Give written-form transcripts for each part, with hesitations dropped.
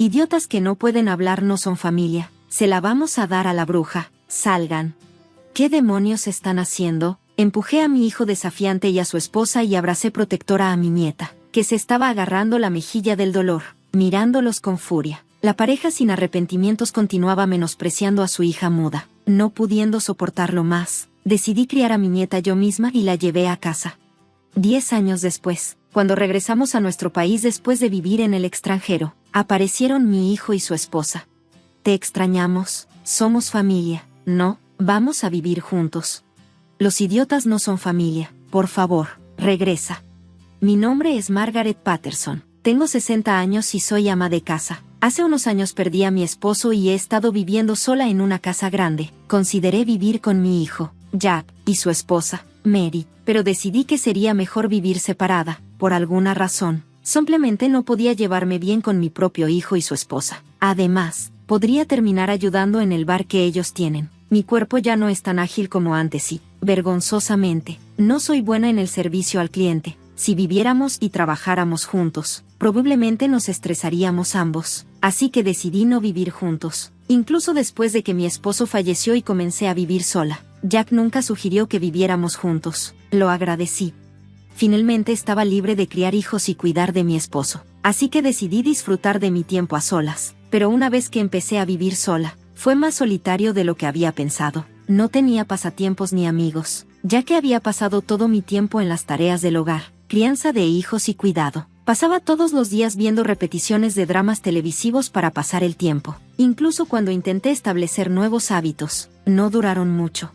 Idiotas que no pueden hablar no son familia. Se la vamos a dar a la bruja. Salgan. ¿Qué demonios están haciendo? Empujé a mi hijo desafiante y a su esposa y abracé protectora a mi nieta, que se estaba agarrando la mejilla del dolor, mirándolos con furia. La pareja sin arrepentimientos continuaba menospreciando a su hija muda. No pudiendo soportarlo más, decidí criar a mi nieta yo misma y la llevé a casa. 10 años después, cuando regresamos a nuestro país después de vivir en el extranjero, aparecieron mi hijo y su esposa. Te extrañamos, somos familia, no, vamos a vivir juntos. Los idiotas no son familia, por favor, regresa. Mi nombre es Margaret Patterson, tengo 60 años y soy ama de casa. Hace unos años perdí a mi esposo y he estado viviendo sola en una casa grande. Consideré vivir con mi hijo, Jack, y su esposa, Mary, pero decidí que sería mejor vivir separada, por alguna razón. Simplemente no podía llevarme bien con mi propio hijo y su esposa. Además, podría terminar ayudando en el bar que ellos tienen. Mi cuerpo ya no es tan ágil como antes y, vergonzosamente, no soy buena en el servicio al cliente. Si viviéramos y trabajáramos juntos, probablemente nos estresaríamos ambos. Así que decidí no vivir juntos. Incluso después de que mi esposo falleció y comencé a vivir sola, Jack nunca sugirió que viviéramos juntos. Lo agradecí. Finalmente estaba libre de criar hijos y cuidar de mi esposo. Así que decidí disfrutar de mi tiempo a solas. Pero una vez que empecé a vivir sola, fue más solitario de lo que había pensado. No tenía pasatiempos ni amigos, ya que había pasado todo mi tiempo en las tareas del hogar, crianza de hijos y cuidado. Pasaba todos los días viendo repeticiones de dramas televisivos para pasar el tiempo. Incluso cuando intenté establecer nuevos hábitos, no duraron mucho.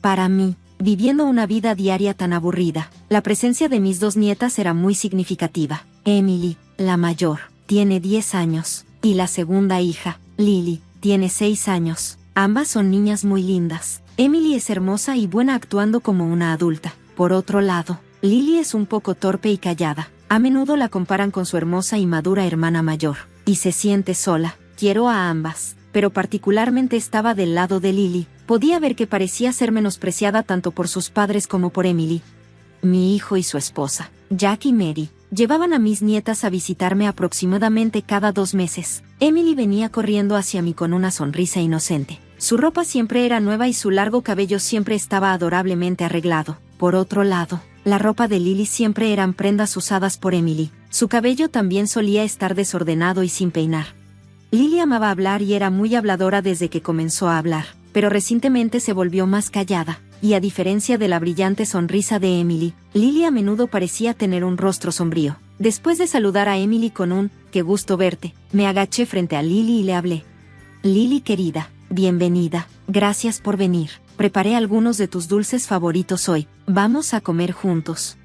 Para mí, viviendo una vida diaria tan aburrida, la presencia de mis 2 nietas era muy significativa. Emily, la mayor, tiene 10 años, y la segunda hija, Lily, tiene 6 años. Ambas son niñas muy lindas. Emily es hermosa y buena actuando como una adulta. Por otro lado, Lily es un poco torpe y callada. A menudo la comparan con su hermosa y madura hermana mayor, y se siente sola. Quiero a ambas, pero particularmente estaba del lado de Lily. Podía ver que parecía ser menospreciada tanto por sus padres como por Emily. Mi hijo y su esposa, Jack y Mary, llevaban a mis nietas a visitarme aproximadamente cada 2 meses. Emily venía corriendo hacia mí con una sonrisa inocente. Su ropa siempre era nueva y su largo cabello siempre estaba adorablemente arreglado. Por otro lado, la ropa de Lily siempre eran prendas usadas por Emily. Su cabello también solía estar desordenado y sin peinar. Lily amaba hablar y era muy habladora desde que comenzó a hablar, pero recientemente se volvió más callada, y a diferencia de la brillante sonrisa de Emily, Lily a menudo parecía tener un rostro sombrío. Después de saludar a Emily con un "qué gusto verte", me agaché frente a Lily y le hablé. Lily querida, bienvenida, gracias por venir. Preparé algunos de tus dulces favoritos hoy. Vamos a comer juntos.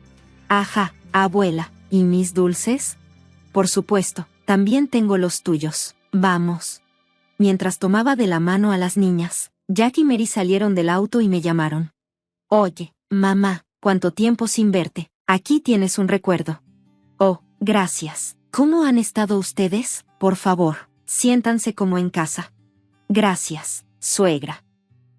Ajá, abuela, ¿y mis dulces? Por supuesto, también tengo los tuyos. Vamos. Mientras tomaba de la mano a las niñas, Jack y Mary salieron del auto y me llamaron. Oye, mamá, ¿cuánto tiempo sin verte? Aquí tienes un recuerdo. Oh, gracias. ¿Cómo han estado ustedes? Por favor, siéntanse como en casa. Gracias, suegra.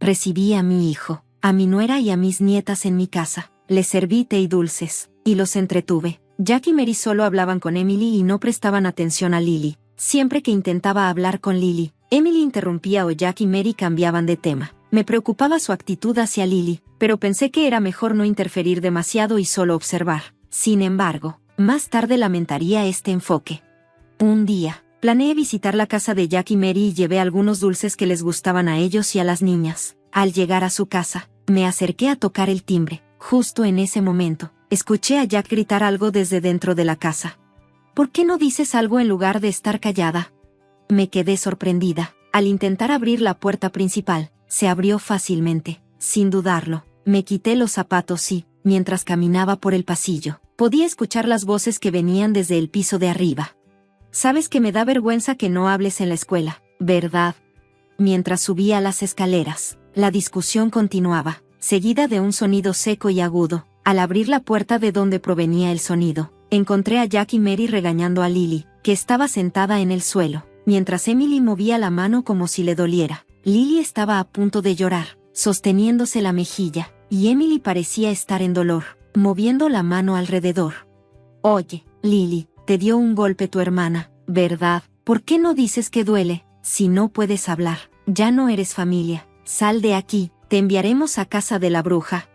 Recibí a mi hijo, a mi nuera y a mis nietas en mi casa. Les serví té y dulces, y los entretuve. Jack y Mary solo hablaban con Emily y no prestaban atención a Lily. Siempre que intentaba hablar con Lily, Emily interrumpía o Jack y Mary cambiaban de tema. Me preocupaba su actitud hacia Lily, pero pensé que era mejor no interferir demasiado y solo observar. Sin embargo, más tarde lamentaría este enfoque. Un día, planeé visitar la casa de Jack y Mary y llevé algunos dulces que les gustaban a ellos y a las niñas. Al llegar a su casa, me acerqué a tocar el timbre. Justo en ese momento, escuché a Jack gritar algo desde dentro de la casa. ¿Por qué no dices algo en lugar de estar callada? Me quedé sorprendida. Al intentar abrir la puerta principal, se abrió fácilmente. Sin dudarlo, me quité los zapatos y, mientras caminaba por el pasillo, podía escuchar las voces que venían desde el piso de arriba. Sabes que me da vergüenza que no hables en la escuela, ¿verdad? Mientras subía las escaleras, la discusión continuaba, seguida de un sonido seco y agudo. Al abrir la puerta de donde provenía el sonido, encontré a Jack y Mary regañando a Lily, que estaba sentada en el suelo, mientras Emily movía la mano como si le doliera. Lily estaba a punto de llorar, sosteniéndose la mejilla, y Emily parecía estar en dolor, moviendo la mano alrededor. Oye, Lily, te dio un golpe tu hermana, ¿verdad? ¿Por qué no dices que duele? Si no puedes hablar, ya no eres familia. Sal de aquí, te enviaremos a casa de la bruja.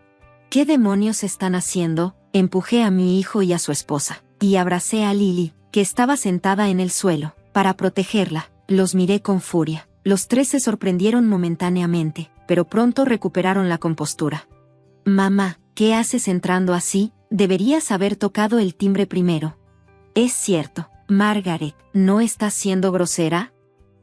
¿Qué demonios están haciendo? Empujé a mi hijo y a su esposa, y abracé a Lily, que estaba sentada en el suelo, para protegerla. Los miré con furia. Los tres se sorprendieron momentáneamente, pero pronto recuperaron la compostura. Mamá, ¿qué haces entrando así? Deberías haber tocado el timbre primero. Es cierto, Margaret, ¿no estás siendo grosera?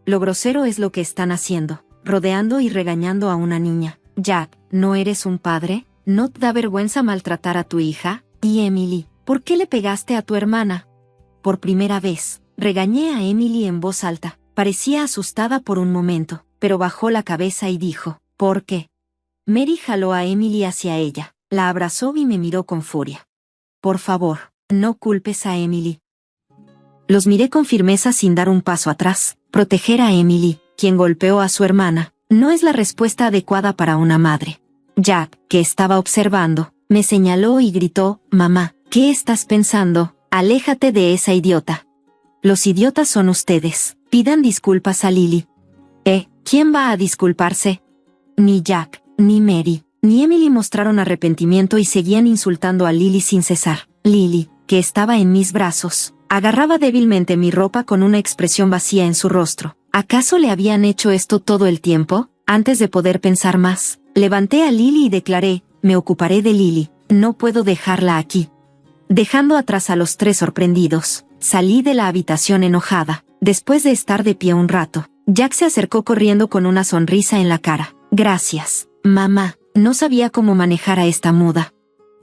Lo grosero es lo que están haciendo, rodeando y regañando a una niña. Jack, ¿no eres un padre? ¿No te da vergüenza maltratar a tu hija? Y Emily, ¿por qué le pegaste a tu hermana? Por primera vez, regañé a Emily en voz alta. Parecía asustada por un momento, pero bajó la cabeza y dijo, ¿por qué? Mary jaló a Emily hacia ella, la abrazó y me miró con furia. Por favor, no culpes a Emily. Los miré con firmeza sin dar un paso atrás. Proteger a Emily, quien golpeó a su hermana, no es la respuesta adecuada para una madre. Jack, que estaba observando, me señaló y gritó, mamá, ¿qué estás pensando? Aléjate de esa idiota. Los idiotas son ustedes. Pidan disculpas a Lily. ¿Quién va a disculparse? Ni Jack, ni Mary, ni Emily mostraron arrepentimiento y seguían insultando a Lily sin cesar. Lily, que estaba en mis brazos, agarraba débilmente mi ropa con una expresión vacía en su rostro. ¿Acaso le habían hecho esto todo el tiempo? Antes de poder pensar más, levanté a Lily y declaré, me ocuparé de Lily, no puedo dejarla aquí. Dejando atrás a los tres sorprendidos, salí de la habitación enojada. Después de estar de pie un rato, Jack se acercó corriendo con una sonrisa en la cara. Gracias, mamá, no sabía cómo manejar a esta muda.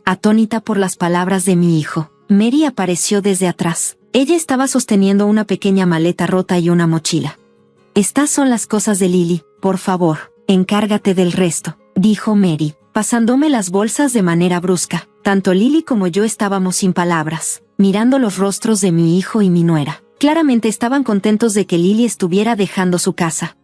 Atónita por las palabras de mi hijo, Mary apareció desde atrás. Ella estaba sosteniendo una pequeña maleta rota y una mochila. Estas son las cosas de Lily, por favor, encárgate del resto, dijo Mary, pasándome las bolsas de manera brusca. Tanto Lily como yo estábamos sin palabras, mirando los rostros de mi hijo y mi nuera. Claramente estaban contentos de que Lily estuviera dejando su casa.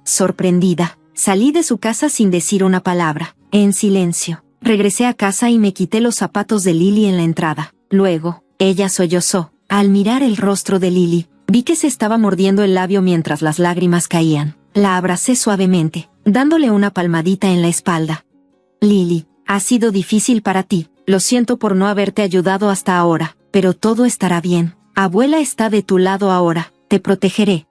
Sorprendida, salí de su casa sin decir una palabra. En silencio, regresé a casa y me quité los zapatos de Lily en la entrada. Luego, ella sollozó. Al mirar el rostro de Lily, vi que se estaba mordiendo el labio mientras las lágrimas caían. La abracé suavemente, dándole una palmadita en la espalda. Lily, ha sido difícil para ti. Lo siento por no haberte ayudado hasta ahora, pero todo estará bien. Abuela está de tu lado ahora, te protegeré.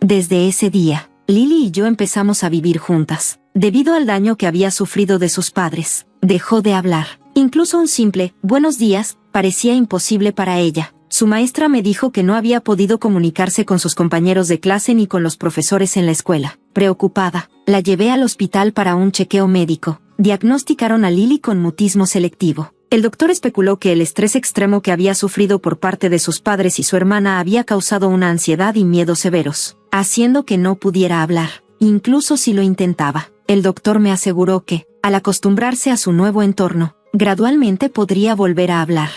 Desde ese día, Lily y yo empezamos a vivir juntas. Debido al daño que había sufrido de sus padres, dejó de hablar. Incluso un simple, buenos días, parecía imposible para ella. Su maestra me dijo que no había podido comunicarse con sus compañeros de clase ni con los profesores en la escuela. Preocupada, la llevé al hospital para un chequeo médico. Diagnosticaron a Lily con mutismo selectivo. El doctor especuló que el estrés extremo que había sufrido por parte de sus padres y su hermana había causado una ansiedad y miedo severos, haciendo que no pudiera hablar, incluso si lo intentaba. El doctor me aseguró que, al acostumbrarse a su nuevo entorno, gradualmente podría volver a hablar.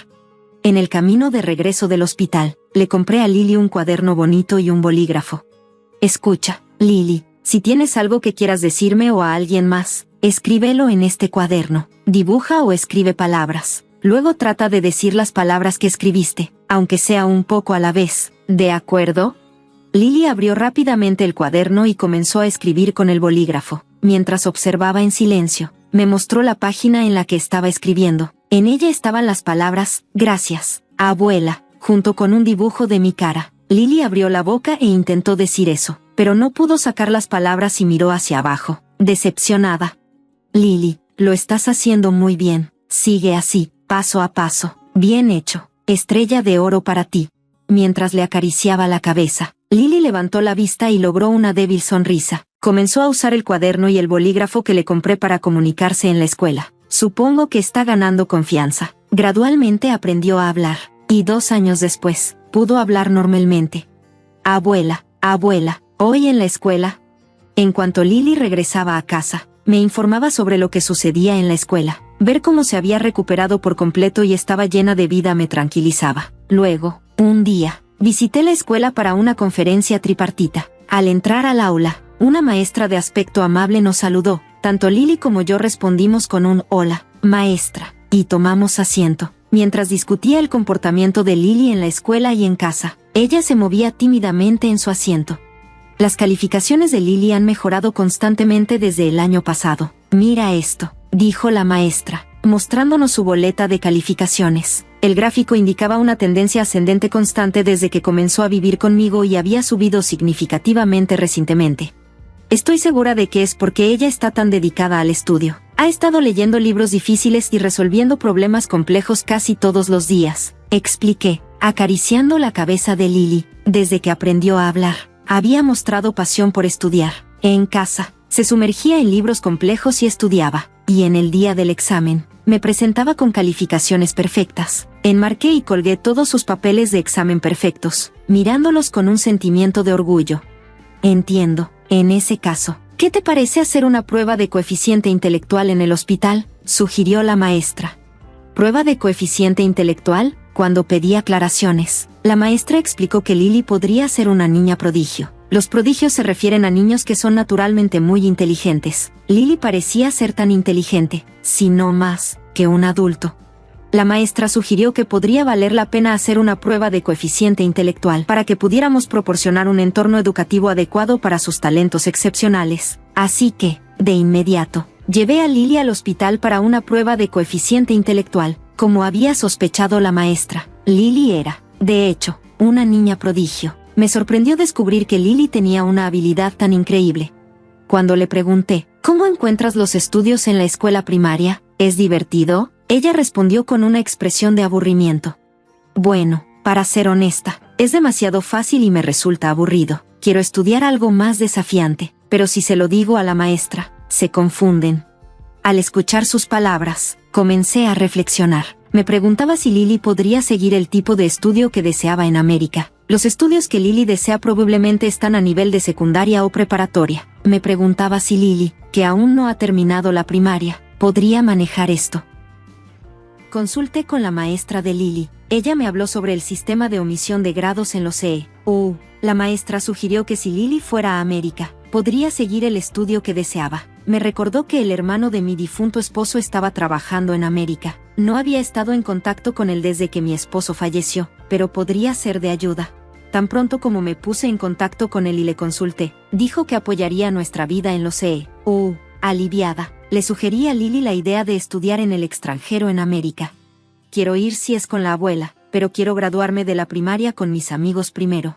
En el camino de regreso del hospital, le compré a Lily un cuaderno bonito y un bolígrafo. Escucha, Lily, si tienes algo que quieras decirme o a alguien más, escríbelo en este cuaderno. Dibuja o escribe palabras. Luego trata de decir las palabras que escribiste, aunque sea un poco a la vez. ¿De acuerdo? Lily abrió rápidamente el cuaderno y comenzó a escribir con el bolígrafo. Mientras observaba en silencio, me mostró la página en la que estaba escribiendo. En ella estaban las palabras, gracias, abuela, junto con un dibujo de mi cara. Lily abrió la boca e intentó decir eso, pero no pudo sacar las palabras y miró hacia abajo, decepcionada. Lily, lo estás haciendo muy bien. Sigue así, paso a paso. Bien hecho. Estrella de oro para ti. Mientras le acariciaba la cabeza, Lily levantó la vista y logró una débil sonrisa. Comenzó a usar el cuaderno y el bolígrafo que le compré para comunicarse en la escuela. Supongo que está ganando confianza. Gradualmente aprendió a hablar, y 2 años después, pudo hablar normalmente. Abuela, hoy en la escuela. En cuanto Lily regresaba a casa, me informaba sobre lo que sucedía en la escuela. Ver cómo se había recuperado por completo y estaba llena de vida me tranquilizaba. Luego, un día, visité la escuela para una conferencia tripartita. Al entrar al aula, una maestra de aspecto amable nos saludó. Tanto Lily como yo respondimos con un hola, maestra, y tomamos asiento. Mientras discutía el comportamiento de Lily en la escuela y en casa, Ella se movía tímidamente en su asiento. Las calificaciones de Lily han mejorado constantemente desde el año pasado. Mira esto, dijo la maestra, mostrándonos su boleta de calificaciones. El gráfico indicaba una tendencia ascendente constante desde que comenzó a vivir conmigo y había subido significativamente recientemente. Estoy segura de que es porque ella está tan dedicada al estudio. Ha estado leyendo libros difíciles y resolviendo problemas complejos casi todos los días, expliqué, acariciando la cabeza de Lily. Desde que aprendió a hablar, había mostrado pasión por estudiar. En casa, se sumergía en libros complejos y estudiaba, y en el día del examen, me presentaba con calificaciones perfectas. Enmarqué y colgué todos sus papeles de examen perfectos, mirándolos con un sentimiento de orgullo. Entiendo, en ese caso, ¿qué te parece hacer una prueba de coeficiente intelectual en el hospital?, sugirió la maestra. ¿Prueba de coeficiente intelectual? Cuando pedí aclaraciones, la maestra explicó que Lily podría ser una niña prodigio. Los prodigios se refieren a niños que son naturalmente muy inteligentes. Lily parecía ser tan inteligente, si no más, que un adulto. La maestra sugirió que podría valer la pena hacer una prueba de coeficiente intelectual para que pudiéramos proporcionar un entorno educativo adecuado para sus talentos excepcionales. Así que, de inmediato, llevé a Lily al hospital para una prueba de coeficiente intelectual. Como había sospechado la maestra, Lily era, de hecho, una niña prodigio. Me sorprendió descubrir que Lily tenía una habilidad tan increíble. Cuando le pregunté, ¿cómo encuentras los estudios en la escuela primaria? ¿Es divertido?, ella respondió con una expresión de aburrimiento. Bueno, para ser honesta, es demasiado fácil y me resulta aburrido. Quiero estudiar algo más desafiante, pero si se lo digo a la maestra, se confunden. Al escuchar sus palabras, comencé a reflexionar. Me preguntaba si Lily podría seguir el tipo de estudio que deseaba en América. Los estudios que Lily desea probablemente están a nivel de secundaria o preparatoria. Me preguntaba si Lily, que aún no ha terminado la primaria, podría manejar esto. Consulté con la maestra de Lily. Ella me habló sobre el sistema de omisión de grados en los CE. La maestra sugirió que si Lily fuera a América, podría seguir el estudio que deseaba. Me recordó que el hermano de mi difunto esposo estaba trabajando en América. No había estado en contacto con él desde que mi esposo falleció, pero podría ser de ayuda. Tan pronto como me puse en contacto con él y le consulté, dijo que apoyaría nuestra vida en los CE. Aliviada, le sugerí a Lily la idea de estudiar en el extranjero en América. Quiero ir si es con la abuela, pero quiero graduarme de la primaria con mis amigos primero.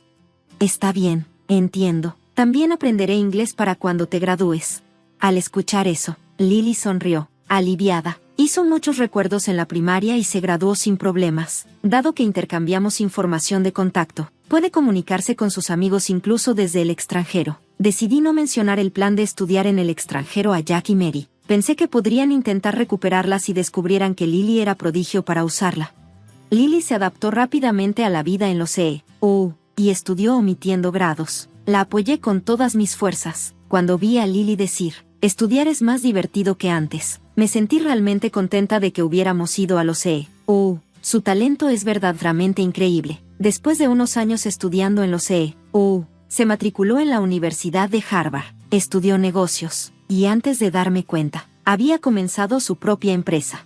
Está bien, entiendo. También aprenderé inglés para cuando te gradúes. Al escuchar eso, Lily sonrió, aliviada. Hizo muchos recuerdos en la primaria y se graduó sin problemas. Dado que intercambiamos información de contacto, puede comunicarse con sus amigos incluso desde el extranjero. Decidí no mencionar el plan de estudiar en el extranjero a Jack y Mary. Pensé que podrían intentar recuperarla si descubrieran que Lily era prodigio para usarla. Lily se adaptó rápidamente a la vida en los CE, y estudió omitiendo grados. La apoyé con todas mis fuerzas. Cuando vi a Lily decir, estudiar es más divertido que antes, me sentí realmente contenta de que hubiéramos ido a los CE. Su talento es verdaderamente increíble. Después de unos años estudiando en los CE, se matriculó en la Universidad de Harvard, estudió negocios, y antes de darme cuenta, había comenzado su propia empresa.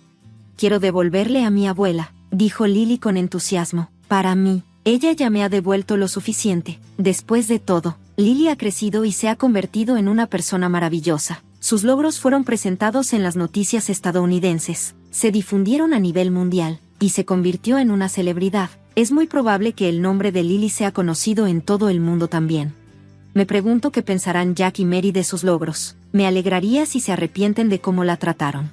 Quiero devolverle a mi abuela, dijo Lily con entusiasmo. Para mí, ella ya me ha devuelto lo suficiente. Después de todo, Lily ha crecido y se ha convertido en una persona maravillosa. Sus logros fueron presentados en las noticias estadounidenses, se difundieron a nivel mundial, y se convirtió en una celebridad. Es muy probable que el nombre de Lily sea conocido en todo el mundo también. Me pregunto qué pensarán Jack y Mary de sus logros. Me alegraría si se arrepienten de cómo la trataron.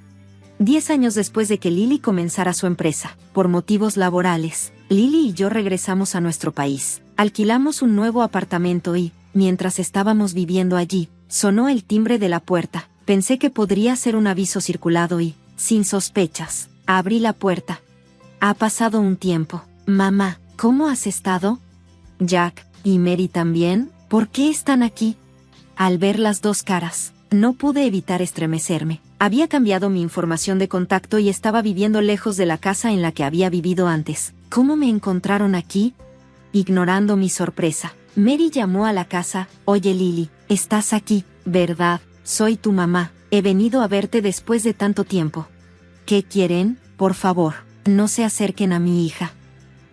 10 años después de que Lily comenzara su empresa, por motivos laborales, Lily y yo regresamos a nuestro país. Alquilamos un nuevo apartamento y, mientras estábamos viviendo allí, sonó el timbre de la puerta. Pensé que podría ser un aviso circulado y, sin sospechas, abrí la puerta. Ha pasado un tiempo. Mamá, ¿cómo has estado? Jack, ¿y Mary también? ¿Por qué están aquí? Al ver las dos caras, no pude evitar estremecerme. Había cambiado mi información de contacto y estaba viviendo lejos de la casa en la que había vivido antes. ¿Cómo me encontraron aquí? Ignorando mi sorpresa, Mary llamó a la casa. Oye Lily, estás aquí, ¿verdad? Soy tu mamá. He venido a verte después de tanto tiempo. ¿Qué quieren? Por favor, no se acerquen a mi hija.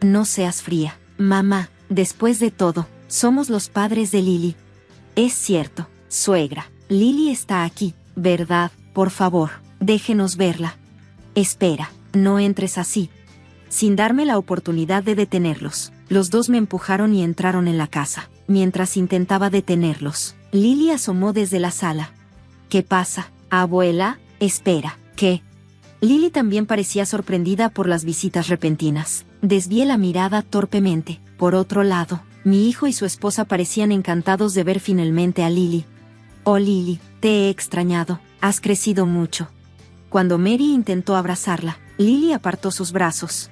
No seas fría. Mamá, Después de todo, somos los padres de Lily. Es cierto, suegra. Lily está aquí, ¿verdad? Por favor, déjenos verla. Espera, no entres así. Sin darme la oportunidad de detenerlos, los dos me empujaron y entraron en la casa. Mientras intentaba detenerlos, Lily asomó desde la sala. ¿Qué pasa, abuela? Espera, ¿qué? Lily también parecía sorprendida por las visitas repentinas. Desvié la mirada torpemente. Por otro lado, mi hijo y su esposa parecían encantados de ver finalmente a Lily. Oh Lily, te he extrañado, has crecido mucho. Cuando Mary intentó abrazarla, Lily apartó sus brazos.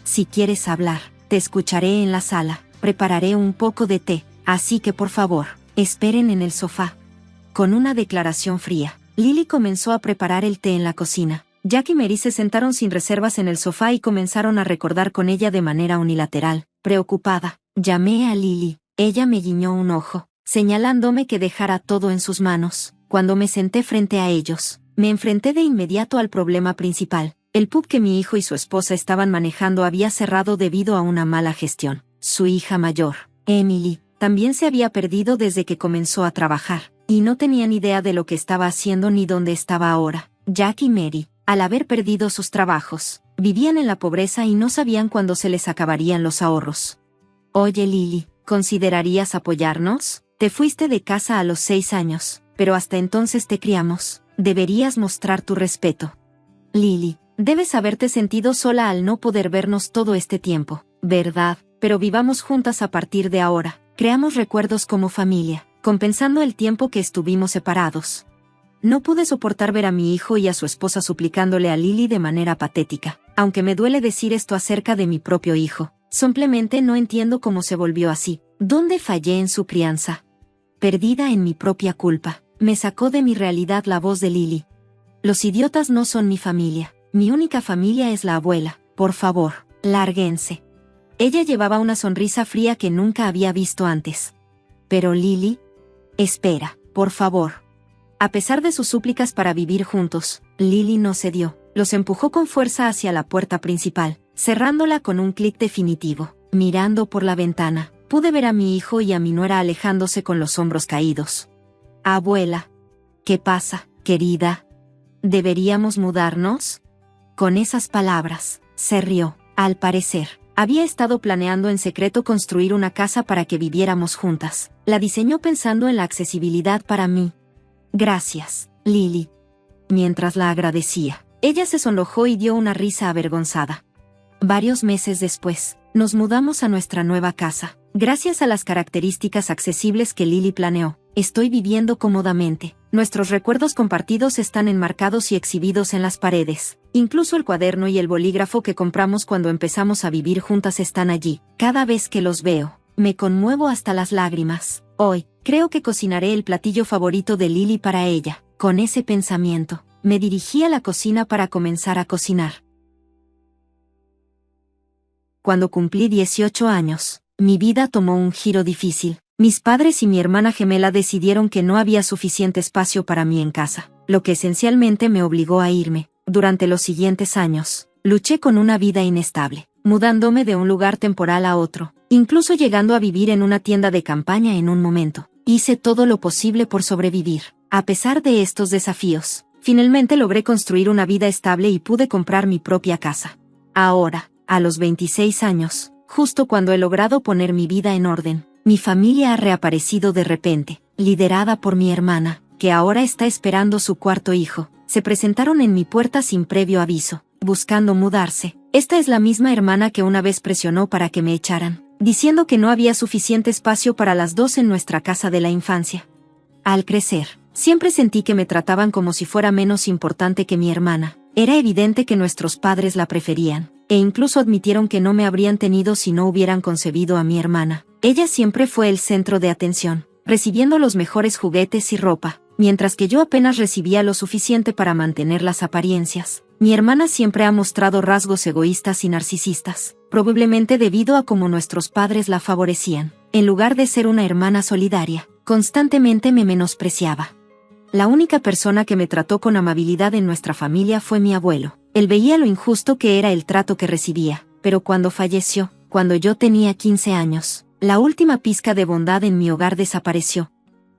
Si quieres hablar, te escucharé en la sala, prepararé un poco de té, así que por favor, esperen en el sofá. Con una declaración fría, Lily comenzó a preparar el té en la cocina. Jack y Mary se sentaron sin reservas en el sofá y comenzaron a recordar con ella de manera unilateral. Preocupada, llamé a Lily. Ella me guiñó un ojo, señalándome que dejara todo en sus manos. Cuando me senté frente a ellos, me enfrenté de inmediato al problema principal. El pub que mi hijo y su esposa estaban manejando había cerrado debido a una mala gestión. Su hija mayor, Emily, también se había perdido desde que comenzó a trabajar, y no tenían idea de lo que estaba haciendo ni dónde estaba ahora. Jack y Mary, al haber perdido sus trabajos, vivían en la pobreza y no sabían cuándo se les acabarían los ahorros. Oye Lily, ¿considerarías apoyarnos? Te fuiste de casa a los 6 años, pero hasta entonces te criamos. Deberías mostrar tu respeto. Lily, debes haberte sentido sola al no poder vernos todo este tiempo, ¿verdad? Pero vivamos juntas a partir de ahora. Creamos recuerdos como familia, compensando el tiempo que estuvimos separados. No pude soportar ver a mi hijo y a su esposa suplicándole a Lily de manera patética. Aunque me duele decir esto acerca de mi propio hijo, simplemente no entiendo cómo se volvió así. ¿Dónde fallé en su crianza? Perdida en mi propia culpa, me sacó de mi realidad la voz de Lily. Los idiotas no son mi familia. Mi única familia es la abuela. Por favor, lárguense. Ella llevaba una sonrisa fría que nunca había visto antes. Pero Lily... Espera, por favor. A pesar de sus súplicas para vivir juntos, Lily no cedió. Los empujó con fuerza hacia la puerta principal, cerrándola con un clic definitivo. Mirando por la ventana, pude ver a mi hijo y a mi nuera alejándose con los hombros caídos. Abuela. ¿Qué pasa, querida? ¿Deberíamos mudarnos? Con esas palabras, se rió. Al parecer, había estado planeando en secreto construir una casa para que viviéramos juntas. La diseñó pensando en la accesibilidad para mí. Gracias, Lily. Mientras la agradecía, ella se sonrojó y dio una risa avergonzada. Varios meses después, nos mudamos a nuestra nueva casa. Gracias a las características accesibles que Lily planeó, estoy viviendo cómodamente. Nuestros recuerdos compartidos están enmarcados y exhibidos en las paredes. Incluso el cuaderno y el bolígrafo que compramos cuando empezamos a vivir juntas están allí. Cada vez que los veo, me conmuevo hasta las lágrimas. Hoy, creo que cocinaré el platillo favorito de Lily para ella. Con ese pensamiento, me dirigí a la cocina para comenzar a cocinar. Cuando cumplí 18 años, mi vida tomó un giro difícil. Mis padres y mi hermana gemela decidieron que no había suficiente espacio para mí en casa, lo que esencialmente me obligó a irme. Durante los siguientes años, luché con una vida inestable, mudándome de un lugar temporal a otro, incluso llegando a vivir en una tienda de campaña en un momento. Hice todo lo posible por sobrevivir. A pesar de estos desafíos, finalmente logré construir una vida estable y pude comprar mi propia casa. Ahora, a los 26 años, justo cuando he logrado poner mi vida en orden, mi familia ha reaparecido de repente, liderada por mi hermana, que ahora está esperando su cuarto hijo. Se presentaron en mi puerta sin previo aviso, buscando mudarse. Esta es la misma hermana que una vez presionó para que me echaran, diciendo que no había suficiente espacio para las dos en nuestra casa de la infancia. Al crecer, siempre sentí que me trataban como si fuera menos importante que mi hermana. Era evidente que nuestros padres la preferían, e incluso admitieron que no me habrían tenido si no hubieran concebido a mi hermana. Ella siempre fue el centro de atención, recibiendo los mejores juguetes y ropa, mientras que yo apenas recibía lo suficiente para mantener las apariencias. Mi hermana siempre ha mostrado rasgos egoístas y narcisistas, probablemente debido a cómo nuestros padres la favorecían. En lugar de ser una hermana solidaria, constantemente me menospreciaba. La única persona que me trató con amabilidad en nuestra familia fue mi abuelo. Él veía lo injusto que era el trato que recibía, pero cuando falleció, cuando yo tenía 15 años, La última pizca de bondad en mi hogar desapareció.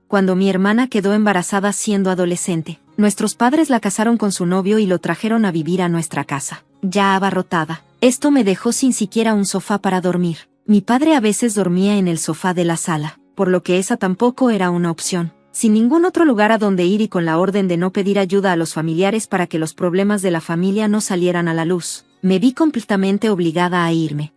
Cuando mi hermana quedó embarazada siendo adolescente, nuestros padres la casaron con su novio y lo trajeron a vivir a nuestra casa, ya abarrotada. Esto me dejó sin siquiera un sofá para dormir. Mi padre a veces dormía en el sofá de la sala, por lo que esa tampoco era una opción. Sin ningún otro lugar a donde ir y con la orden de no pedir ayuda a los familiares para que los problemas de la familia no salieran a la luz, me vi completamente obligada a irme.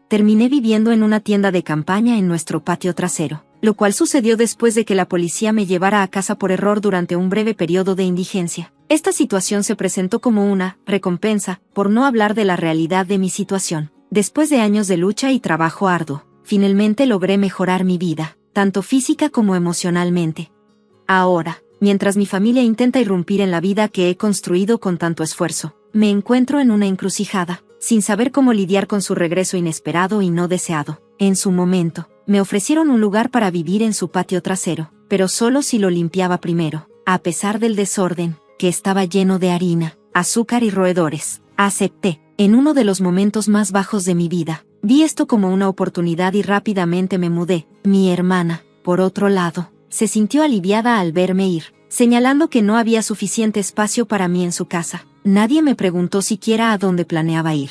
Terminé viviendo en una tienda de campaña en nuestro patio trasero, lo cual sucedió después de que la policía me llevara a casa por error durante un breve periodo de indigencia. Esta situación se presentó como una recompensa, por no hablar de la realidad de mi situación. Después de años de lucha y trabajo arduo, finalmente logré mejorar mi vida, tanto física como emocionalmente. Ahora, mientras mi familia intenta irrumpir en la vida que he construido con tanto esfuerzo, me encuentro en una encrucijada, sin saber cómo lidiar con su regreso inesperado y no deseado. En su momento, me ofrecieron un lugar para vivir en su patio trasero, pero solo si lo limpiaba primero. A pesar del desorden, que estaba lleno de harina, azúcar y roedores, acepté. En uno de los momentos más bajos de mi vida, vi esto como una oportunidad y rápidamente me mudé. Mi hermana, por otro lado, se sintió aliviada al verme ir, señalando que no había suficiente espacio para mí en su casa. Nadie me preguntó siquiera a dónde planeaba ir.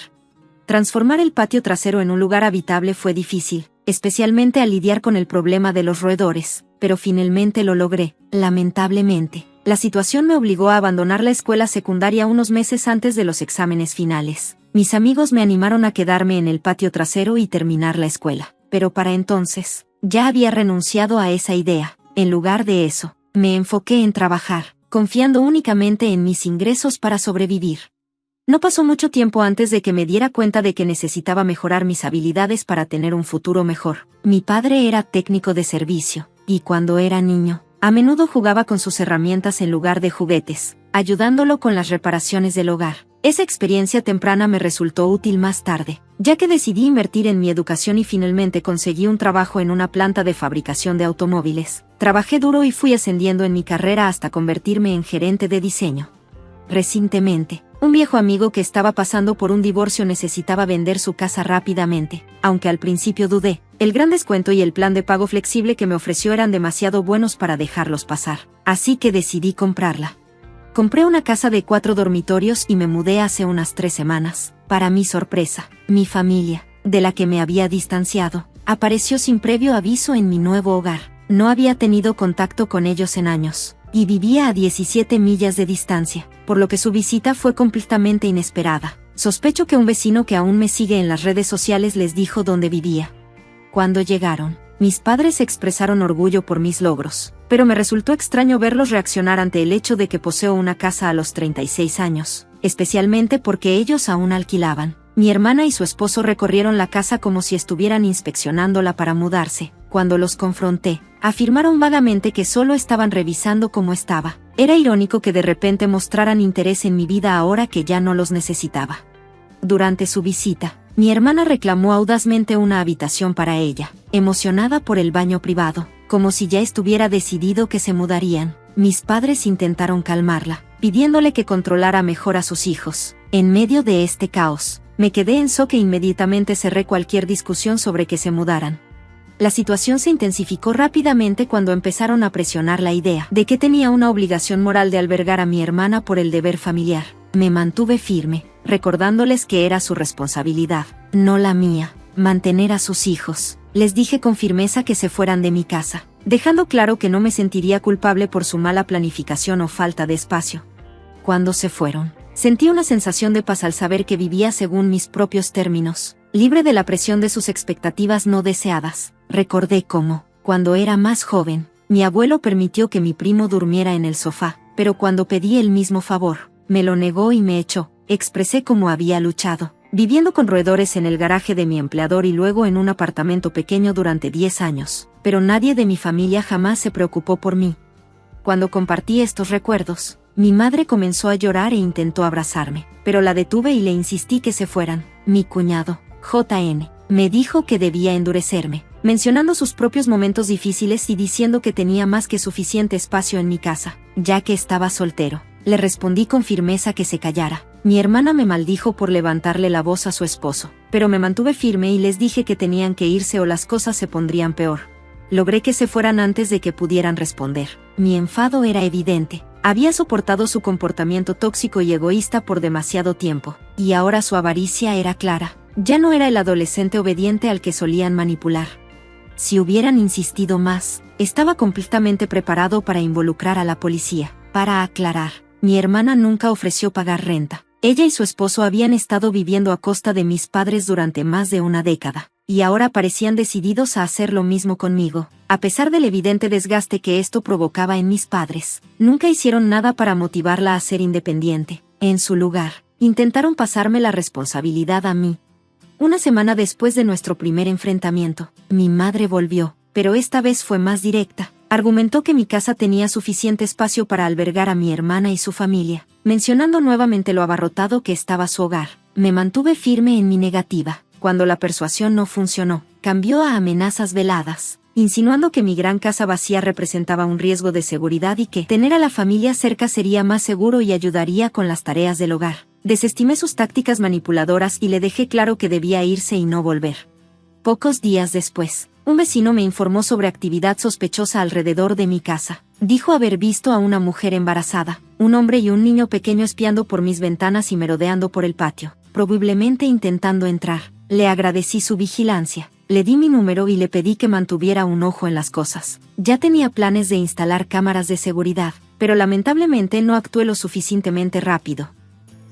Transformar el patio trasero en un lugar habitable fue difícil, especialmente al lidiar con el problema de los roedores, pero finalmente lo logré. Lamentablemente, la situación me obligó a abandonar la escuela secundaria unos meses antes de los exámenes finales. Mis amigos me animaron a quedarme en el patio trasero y terminar la escuela, pero para entonces, ya había renunciado a esa idea. En lugar de eso, me enfoqué en trabajar, confiando únicamente en mis ingresos para sobrevivir. No pasó mucho tiempo antes de que me diera cuenta de que necesitaba mejorar mis habilidades para tener un futuro mejor. Mi padre era técnico de servicio, y cuando era niño, a menudo jugaba con sus herramientas en lugar de juguetes, ayudándolo con las reparaciones del hogar. Esa experiencia temprana me resultó útil más tarde, ya que decidí invertir en mi educación y finalmente conseguí un trabajo en una planta de fabricación de automóviles. Trabajé duro y fui ascendiendo en mi carrera hasta convertirme en gerente de diseño. Recientemente, un viejo amigo que estaba pasando por un divorcio necesitaba vender su casa rápidamente. Aunque al principio dudé, el gran descuento y el plan de pago flexible que me ofreció eran demasiado buenos para dejarlos pasar. Así que decidí comprarla. Compré una casa de 4 dormitorios y me mudé hace unas 3 semanas. Para mi sorpresa, mi familia, de la que me había distanciado, apareció sin previo aviso en mi nuevo hogar. No había tenido contacto con ellos en años, y vivía a 17 millas de distancia, por lo que su visita fue completamente inesperada. Sospecho que un vecino que aún me sigue en las redes sociales les dijo dónde vivía. Cuando llegaron, mis padres expresaron orgullo por mis logros, pero me resultó extraño verlos reaccionar ante el hecho de que poseo una casa a los 36 años, especialmente porque ellos aún alquilaban. Mi hermana y su esposo recorrieron la casa como si estuvieran inspeccionándola para mudarse. Cuando los confronté, afirmaron vagamente que solo estaban revisando cómo estaba. Era irónico que de repente mostraran interés en mi vida ahora que ya no los necesitaba. Durante su visita, mi hermana reclamó audazmente una habitación para ella, emocionada por el baño privado, como si ya estuviera decidido que se mudarían. Mis padres intentaron calmarla, pidiéndole que controlara mejor a sus hijos. En medio de este caos, me quedé en shock e inmediatamente cerré cualquier discusión sobre que se mudaran. La situación se intensificó rápidamente cuando empezaron a presionar la idea de que tenía una obligación moral de albergar a mi hermana por el deber familiar. Me mantuve firme, recordándoles que era su responsabilidad, no la mía, mantener a sus hijos. Les dije con firmeza que se fueran de mi casa, dejando claro que no me sentiría culpable por su mala planificación o falta de espacio. Cuando se fueron, sentí una sensación de paz al saber que vivía según mis propios términos, libre de la presión de sus expectativas no deseadas. Recordé cómo, cuando era más joven, mi abuelo permitió que mi primo durmiera en el sofá, pero cuando pedí el mismo favor, me lo negó y me echó. Expresé cómo había luchado, viviendo con roedores en el garaje de mi empleador y luego en un apartamento pequeño durante 10 años, pero nadie de mi familia jamás se preocupó por mí. Cuando compartí estos recuerdos, mi madre comenzó a llorar e intentó abrazarme, pero la detuve y le insistí que se fueran. Mi cuñado, JN, me dijo que debía endurecerme, mencionando sus propios momentos difíciles y diciendo que tenía más que suficiente espacio en mi casa, ya que estaba soltero. Le respondí con firmeza que se callara. Mi hermana me maldijo por levantarle la voz a su esposo, pero me mantuve firme y les dije que tenían que irse o las cosas se pondrían peor. Logré que se fueran antes de que pudieran responder. Mi enfado era evidente. Había soportado su comportamiento tóxico y egoísta por demasiado tiempo, y ahora su avaricia era clara. Ya no era el adolescente obediente al que solían manipular. Si hubieran insistido más, estaba completamente preparado para involucrar a la policía. Para aclarar, mi hermana nunca ofreció pagar renta. Ella y su esposo habían estado viviendo a costa de mis padres durante más de una década, y ahora parecían decididos a hacer lo mismo conmigo. A pesar del evidente desgaste que esto provocaba en mis padres, nunca hicieron nada para motivarla a ser independiente. En su lugar, intentaron pasarme la responsabilidad a mí. Una semana después de nuestro primer enfrentamiento, mi madre volvió, pero esta vez fue más directa. Argumentó que mi casa tenía suficiente espacio para albergar a mi hermana y su familia, mencionando nuevamente lo abarrotado que estaba su hogar. Me mantuve firme en mi negativa. Cuando la persuasión no funcionó, cambió a amenazas veladas, insinuando que mi gran casa vacía representaba un riesgo de seguridad y que tener a la familia cerca sería más seguro y ayudaría con las tareas del hogar. Desestimé sus tácticas manipuladoras y le dejé claro que debía irse y no volver. Pocos días después, un vecino me informó sobre actividad sospechosa alrededor de mi casa. Dijo haber visto a una mujer embarazada, un hombre y un niño pequeño espiando por mis ventanas y merodeando por el patio, probablemente intentando entrar. Le agradecí su vigilancia, le di mi número y le pedí que mantuviera un ojo en las cosas. Ya tenía planes de instalar cámaras de seguridad, pero lamentablemente no actué lo suficientemente rápido.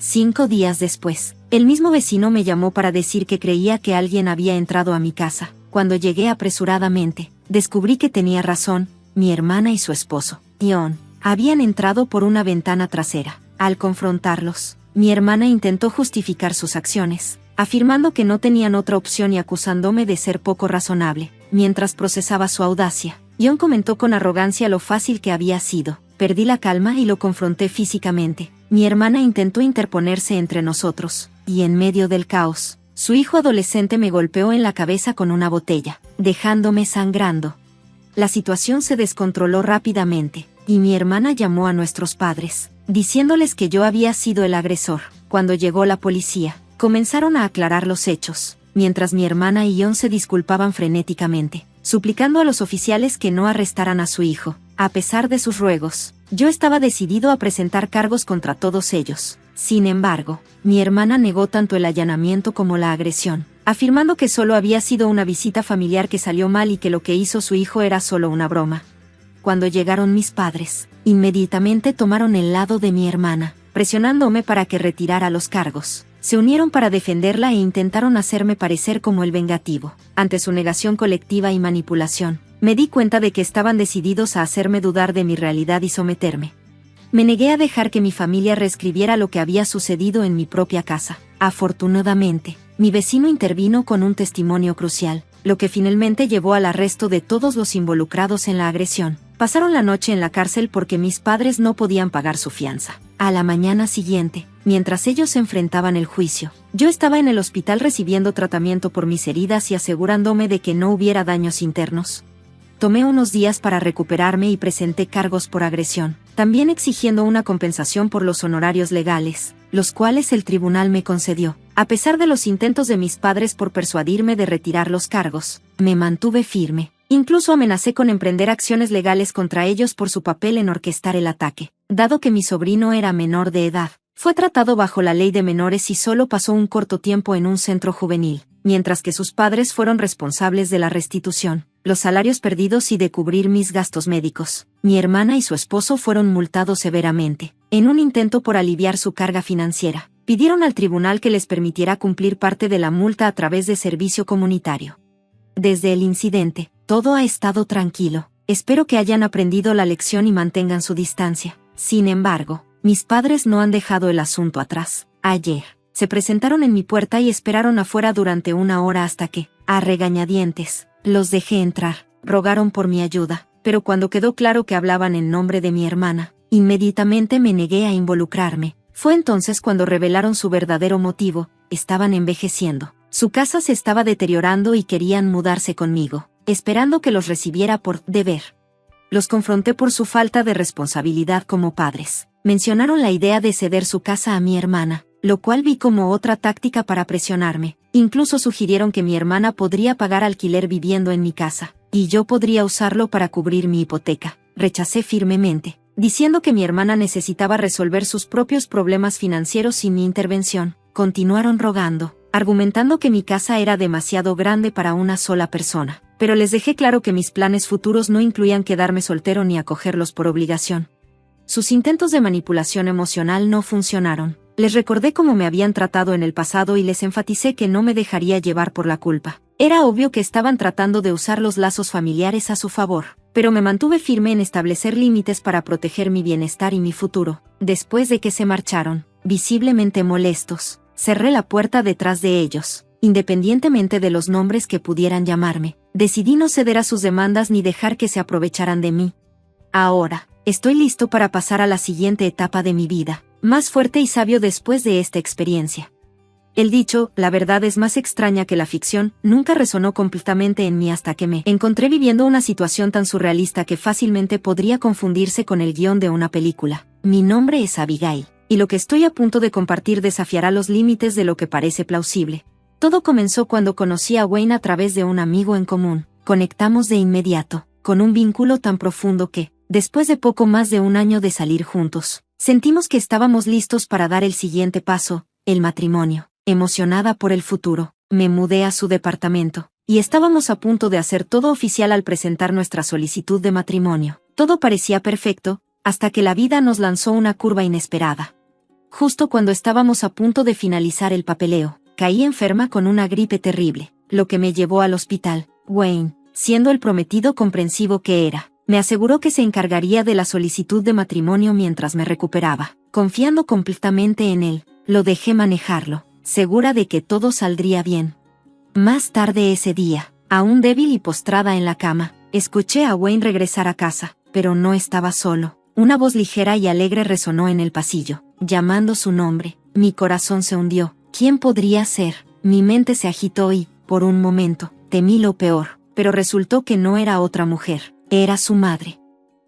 5 días después, el mismo vecino me llamó para decir que creía que alguien había entrado a mi casa. Cuando llegué apresuradamente, descubrí que tenía razón. Mi hermana y su esposo, John, habían entrado por una ventana trasera. Al confrontarlos, mi hermana intentó justificar sus acciones, afirmando que no tenían otra opción y acusándome de ser poco razonable. Mientras procesaba su audacia, John comentó con arrogancia lo fácil que había sido. Perdí la calma y lo confronté físicamente. Mi hermana intentó interponerse entre nosotros, y en medio del caos, su hijo adolescente me golpeó en la cabeza con una botella, dejándome sangrando. La situación se descontroló rápidamente, y mi hermana llamó a nuestros padres, diciéndoles que yo había sido el agresor. Cuando llegó la policía, comenzaron a aclarar los hechos, mientras mi hermana y John se disculpaban frenéticamente, suplicando a los oficiales que no arrestaran a su hijo. A pesar de sus ruegos, yo estaba decidido a presentar cargos contra todos ellos. Sin embargo, mi hermana negó tanto el allanamiento como la agresión, afirmando que solo había sido una visita familiar que salió mal y que lo que hizo su hijo era solo una broma. Cuando llegaron mis padres, inmediatamente tomaron el lado de mi hermana, presionándome para que retirara los cargos. Se unieron para defenderla e intentaron hacerme parecer como el vengativo. Ante su negación colectiva y manipulación, me di cuenta de que estaban decididos a hacerme dudar de mi realidad y someterme. Me negué a dejar que mi familia reescribiera lo que había sucedido en mi propia casa. Afortunadamente, mi vecino intervino con un testimonio crucial, lo que finalmente llevó al arresto de todos los involucrados en la agresión. Pasaron la noche en la cárcel porque mis padres no podían pagar su fianza. A la mañana siguiente, mientras ellos enfrentaban el juicio, yo estaba en el hospital recibiendo tratamiento por mis heridas y asegurándome de que no hubiera daños internos. Tomé unos días para recuperarme y presenté cargos por agresión, también exigiendo una compensación por los honorarios legales, los cuales el tribunal me concedió. A pesar de los intentos de mis padres por persuadirme de retirar los cargos, me mantuve firme. Incluso amenacé con emprender acciones legales contra ellos por su papel en orquestar el ataque. Dado que mi sobrino era menor de edad, fue tratado bajo la ley de menores y solo pasó un corto tiempo en un centro juvenil, mientras que sus padres fueron responsables de la restitución, los salarios perdidos y de cubrir mis gastos médicos. Mi hermana y su esposo fueron multados severamente. En un intento por aliviar su carga financiera, pidieron al tribunal que les permitiera cumplir parte de la multa a través de servicio comunitario. Desde el incidente, todo ha estado tranquilo. Espero que hayan aprendido la lección y mantengan su distancia. Sin embargo, mis padres no han dejado el asunto atrás. Ayer, se presentaron en mi puerta y esperaron afuera durante 1 hora hasta que, a regañadientes, los dejé entrar. Rogaron por mi ayuda, pero cuando quedó claro que hablaban en nombre de mi hermana, inmediatamente me negué a involucrarme. Fue entonces cuando revelaron su verdadero motivo: estaban envejeciendo. Su casa se estaba deteriorando y querían mudarse conmigo, esperando que los recibiera por deber. Los confronté por su falta de responsabilidad como padres. Mencionaron la idea de ceder su casa a mi hermana, lo cual vi como otra táctica para presionarme. Incluso sugirieron que mi hermana podría pagar alquiler viviendo en mi casa, y yo podría usarlo para cubrir mi hipoteca. Rechacé firmemente, diciendo que mi hermana necesitaba resolver sus propios problemas financieros sin mi intervención. Continuaron rogando, argumentando que mi casa era demasiado grande para una sola persona, pero les dejé claro que mis planes futuros no incluían quedarme soltero ni acogerlos por obligación. Sus intentos de manipulación emocional no funcionaron. Les recordé cómo me habían tratado en el pasado y les enfaticé que no me dejaría llevar por la culpa. Era obvio que estaban tratando de usar los lazos familiares a su favor, pero me mantuve firme en establecer límites para proteger mi bienestar y mi futuro. Después de que se marcharon, visiblemente molestos, cerré la puerta detrás de ellos. Independientemente de los nombres que pudieran llamarme, decidí no ceder a sus demandas ni dejar que se aprovecharan de mí. Ahora, estoy listo para pasar a la siguiente etapa de mi vida, más fuerte y sabio después de esta experiencia. El dicho, la verdad es más extraña que la ficción, nunca resonó completamente en mí hasta que me encontré viviendo una situación tan surrealista que fácilmente podría confundirse con el guión de una película. Mi nombre es Abigail, y lo que estoy a punto de compartir desafiará los límites de lo que parece plausible. Todo comenzó cuando conocí a Wayne a través de un amigo en común. Conectamos de inmediato, con un vínculo tan profundo que, después de poco más de un año de salir juntos, sentimos que estábamos listos para dar el siguiente paso, el matrimonio. Emocionada por el futuro, me mudé a su departamento, y estábamos a punto de hacer todo oficial al presentar nuestra solicitud de matrimonio. Todo parecía perfecto, hasta que la vida nos lanzó una curva inesperada. Justo cuando estábamos a punto de finalizar el papeleo, caí enferma con una gripe terrible, lo que me llevó al hospital. Wayne, siendo el prometido comprensivo que era, me aseguró que se encargaría de la solicitud de matrimonio mientras me recuperaba. Confiando completamente en él, lo dejé manejarlo, segura de que todo saldría bien. Más tarde ese día, aún débil y postrada en la cama, escuché a Wayne regresar a casa, pero no estaba solo. Una voz ligera y alegre resonó en el pasillo, llamando su nombre. Mi corazón se hundió. ¿Quién podría ser? Mi mente se agitó y, por un momento, temí lo peor, pero resultó que no era otra mujer, era su madre.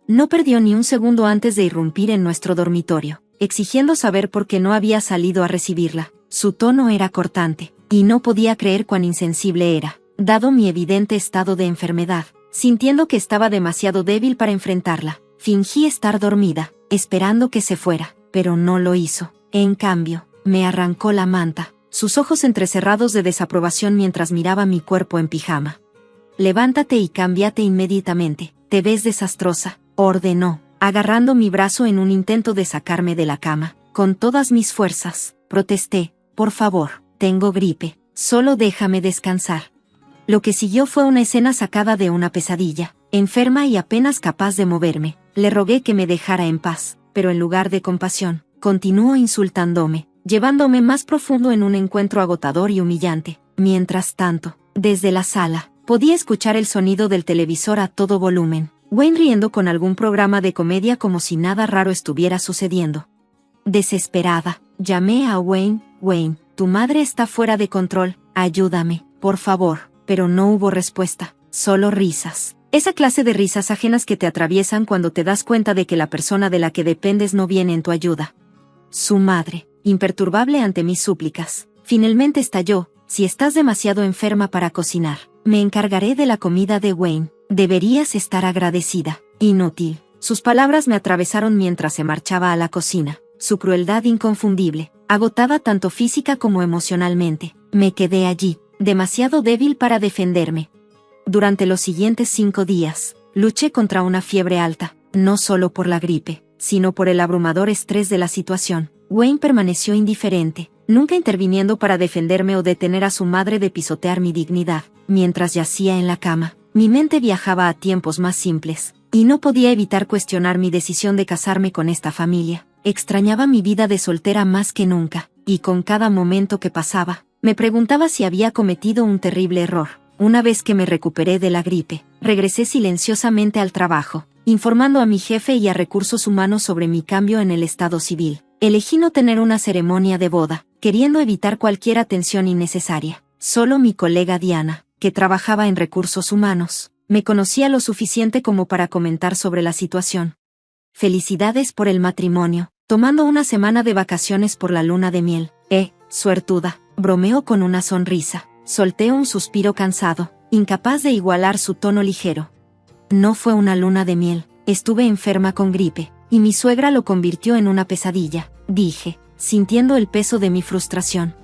No perdió ni un segundo antes de irrumpir en nuestro dormitorio, exigiendo saber por qué no había salido a recibirla. Su tono era cortante, y no podía creer cuán insensible era, dado mi evidente estado de enfermedad. Sintiendo que estaba demasiado débil para enfrentarla, fingí estar dormida, esperando que se fuera, pero no lo hizo. En cambio, me arrancó la manta, sus ojos entrecerrados de desaprobación mientras miraba mi cuerpo en pijama. Levántate y cámbiate inmediatamente, te ves desastrosa, ordenó, agarrando mi brazo en un intento de sacarme de la cama. Con todas mis fuerzas, protesté, por favor, tengo gripe, solo déjame descansar. Lo que siguió fue una escena sacada de una pesadilla. Enferma y apenas capaz de moverme, le rogué que me dejara en paz, pero en lugar de compasión, continuó insultándome, llevándome más profundo en un encuentro agotador y humillante. Mientras tanto, desde la sala, podía escuchar el sonido del televisor a todo volumen, Wayne riendo con algún programa de comedia como si nada raro estuviera sucediendo. Desesperada, llamé a Wayne. Wayne, tu madre está fuera de control, ayúdame, por favor, pero no hubo respuesta, solo risas. Esa clase de risas ajenas que te atraviesan cuando te das cuenta de que la persona de la que dependes no viene en tu ayuda. Su madre, imperturbable ante mis súplicas, finalmente estalló: si estás demasiado enferma para cocinar, me encargaré de la comida de Wayne. Deberías estar agradecida. Inútil. Sus palabras me atravesaron mientras se marchaba a la cocina. Su crueldad inconfundible, agotada tanto física como emocionalmente. Me quedé allí, demasiado débil para defenderme. Durante los siguientes 5 días, luché contra una fiebre alta, no solo por la gripe, sino por el abrumador estrés de la situación. Wayne permaneció indiferente, nunca interviniendo para defenderme o detener a su madre de pisotear mi dignidad. Mientras yacía en la cama, mi mente viajaba a tiempos más simples, y no podía evitar cuestionar mi decisión de casarme con esta familia. Extrañaba mi vida de soltera más que nunca, y con cada momento que pasaba, me preguntaba si había cometido un terrible error. Una vez que me recuperé de la gripe, regresé silenciosamente al trabajo, informando a mi jefe y a recursos humanos sobre mi cambio en el estado civil. Elegí no tener una ceremonia de boda, queriendo evitar cualquier atención innecesaria. Solo mi colega Diana, que trabajaba en recursos humanos, me conocía lo suficiente como para comentar sobre la situación. Felicidades por el matrimonio. Tomando una semana de vacaciones por la luna de miel, Suertuda, bromeó con una sonrisa. Solté un suspiro cansado, incapaz de igualar su tono ligero. No fue una luna de miel, estuve enferma con gripe, y mi suegra lo convirtió en una pesadilla, dije, sintiendo el peso de mi frustración.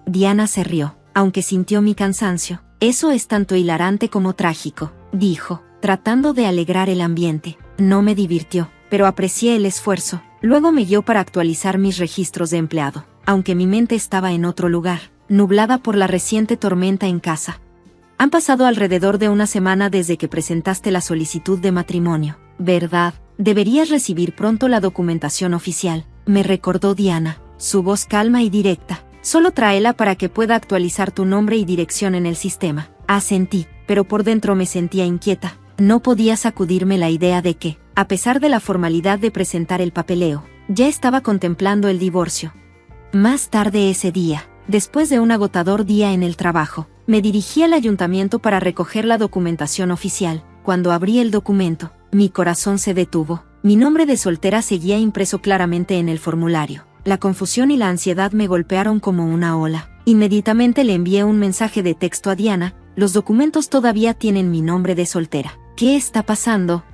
Diana se rió, aunque sintió mi cansancio. Eso es tanto hilarante como trágico, dijo, tratando de alegrar el ambiente. No me divirtió, pero aprecié el esfuerzo. Luego me guió para actualizar mis registros de empleado, aunque mi mente estaba en otro lugar, nublada por la reciente tormenta en casa. Han pasado alrededor de una semana desde que presentaste la solicitud de matrimonio, ¿verdad? Deberías recibir pronto la documentación oficial, me recordó Diana, su voz calma y directa. Solo tráela para que pueda actualizar tu nombre y dirección en el sistema. Asentí, pero por dentro me sentía inquieta. No podía sacudirme la idea de que, a pesar de la formalidad de presentar el papeleo, ya estaba contemplando el divorcio. Más tarde ese día, después de un agotador día en el trabajo, me dirigí al ayuntamiento para recoger la documentación oficial. Cuando abrí el documento, mi corazón se detuvo. Mi nombre de soltera seguía impreso claramente en el formulario. La confusión y la ansiedad me golpearon como una ola. Inmediatamente le envié un mensaje de texto a Diana. Los documentos todavía tienen mi nombre de soltera. ¿Qué está pasando?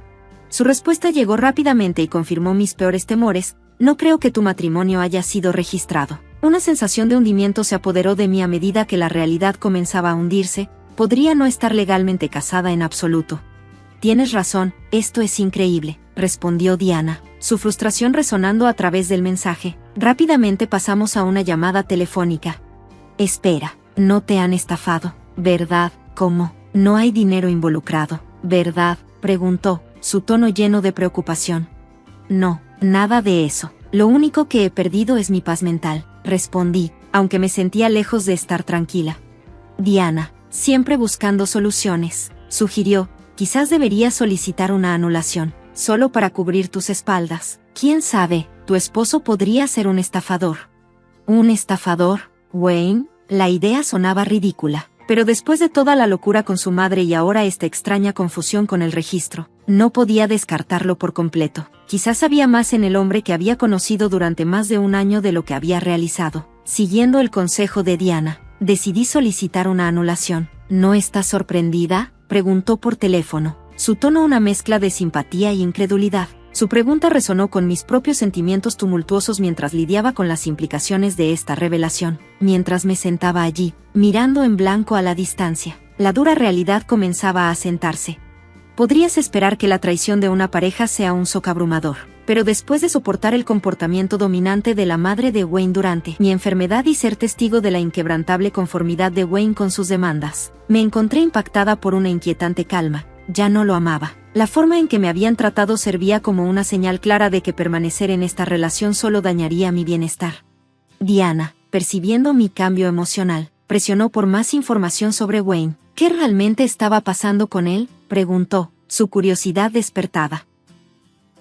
Su respuesta llegó rápidamente y confirmó mis peores temores. No creo que tu matrimonio haya sido registrado. Una sensación de hundimiento se apoderó de mí a medida que la realidad comenzaba a hundirse. Podría no estar legalmente casada en absoluto. Tienes razón, esto es increíble, respondió Diana, su frustración resonando a través del mensaje. Rápidamente pasamos a una llamada telefónica. Espera, no te han estafado, ¿verdad? ¿Cómo? No hay dinero involucrado, ¿verdad? Preguntó, su tono lleno de preocupación. No, nada de eso. Lo único que he perdido es mi paz mental, respondí, aunque me sentía lejos de estar tranquila. Diana, siempre buscando soluciones, sugirió, quizás deberías solicitar una anulación, solo para cubrir tus espaldas. ¿Quién sabe? Tu esposo podría ser un estafador. ¿Un estafador, Wayne? La idea sonaba ridícula, pero después de toda la locura con su madre y ahora esta extraña confusión con el registro, no podía descartarlo por completo. Quizás había más en el hombre que había conocido durante más de un año de lo que había realizado. Siguiendo el consejo de Diana, decidí solicitar una anulación. ¿No estás sorprendida?, preguntó por teléfono, su tono una mezcla de simpatía e incredulidad. Su pregunta resonó con mis propios sentimientos tumultuosos mientras lidiaba con las implicaciones de esta revelación. Mientras me sentaba allí, mirando en blanco a la distancia, la dura realidad comenzaba a asentarse. Podrías esperar que la traición de una pareja sea un shock abrumador, pero después de soportar el comportamiento dominante de la madre de Wayne durante mi enfermedad y ser testigo de la inquebrantable conformidad de Wayne con sus demandas, me encontré impactada por una inquietante calma. Ya no lo amaba. La forma en que me habían tratado servía como una señal clara de que permanecer en esta relación solo dañaría mi bienestar. Diana, percibiendo mi cambio emocional, presionó por más información sobre Wayne. ¿Qué realmente estaba pasando con él?, preguntó, su curiosidad despertada.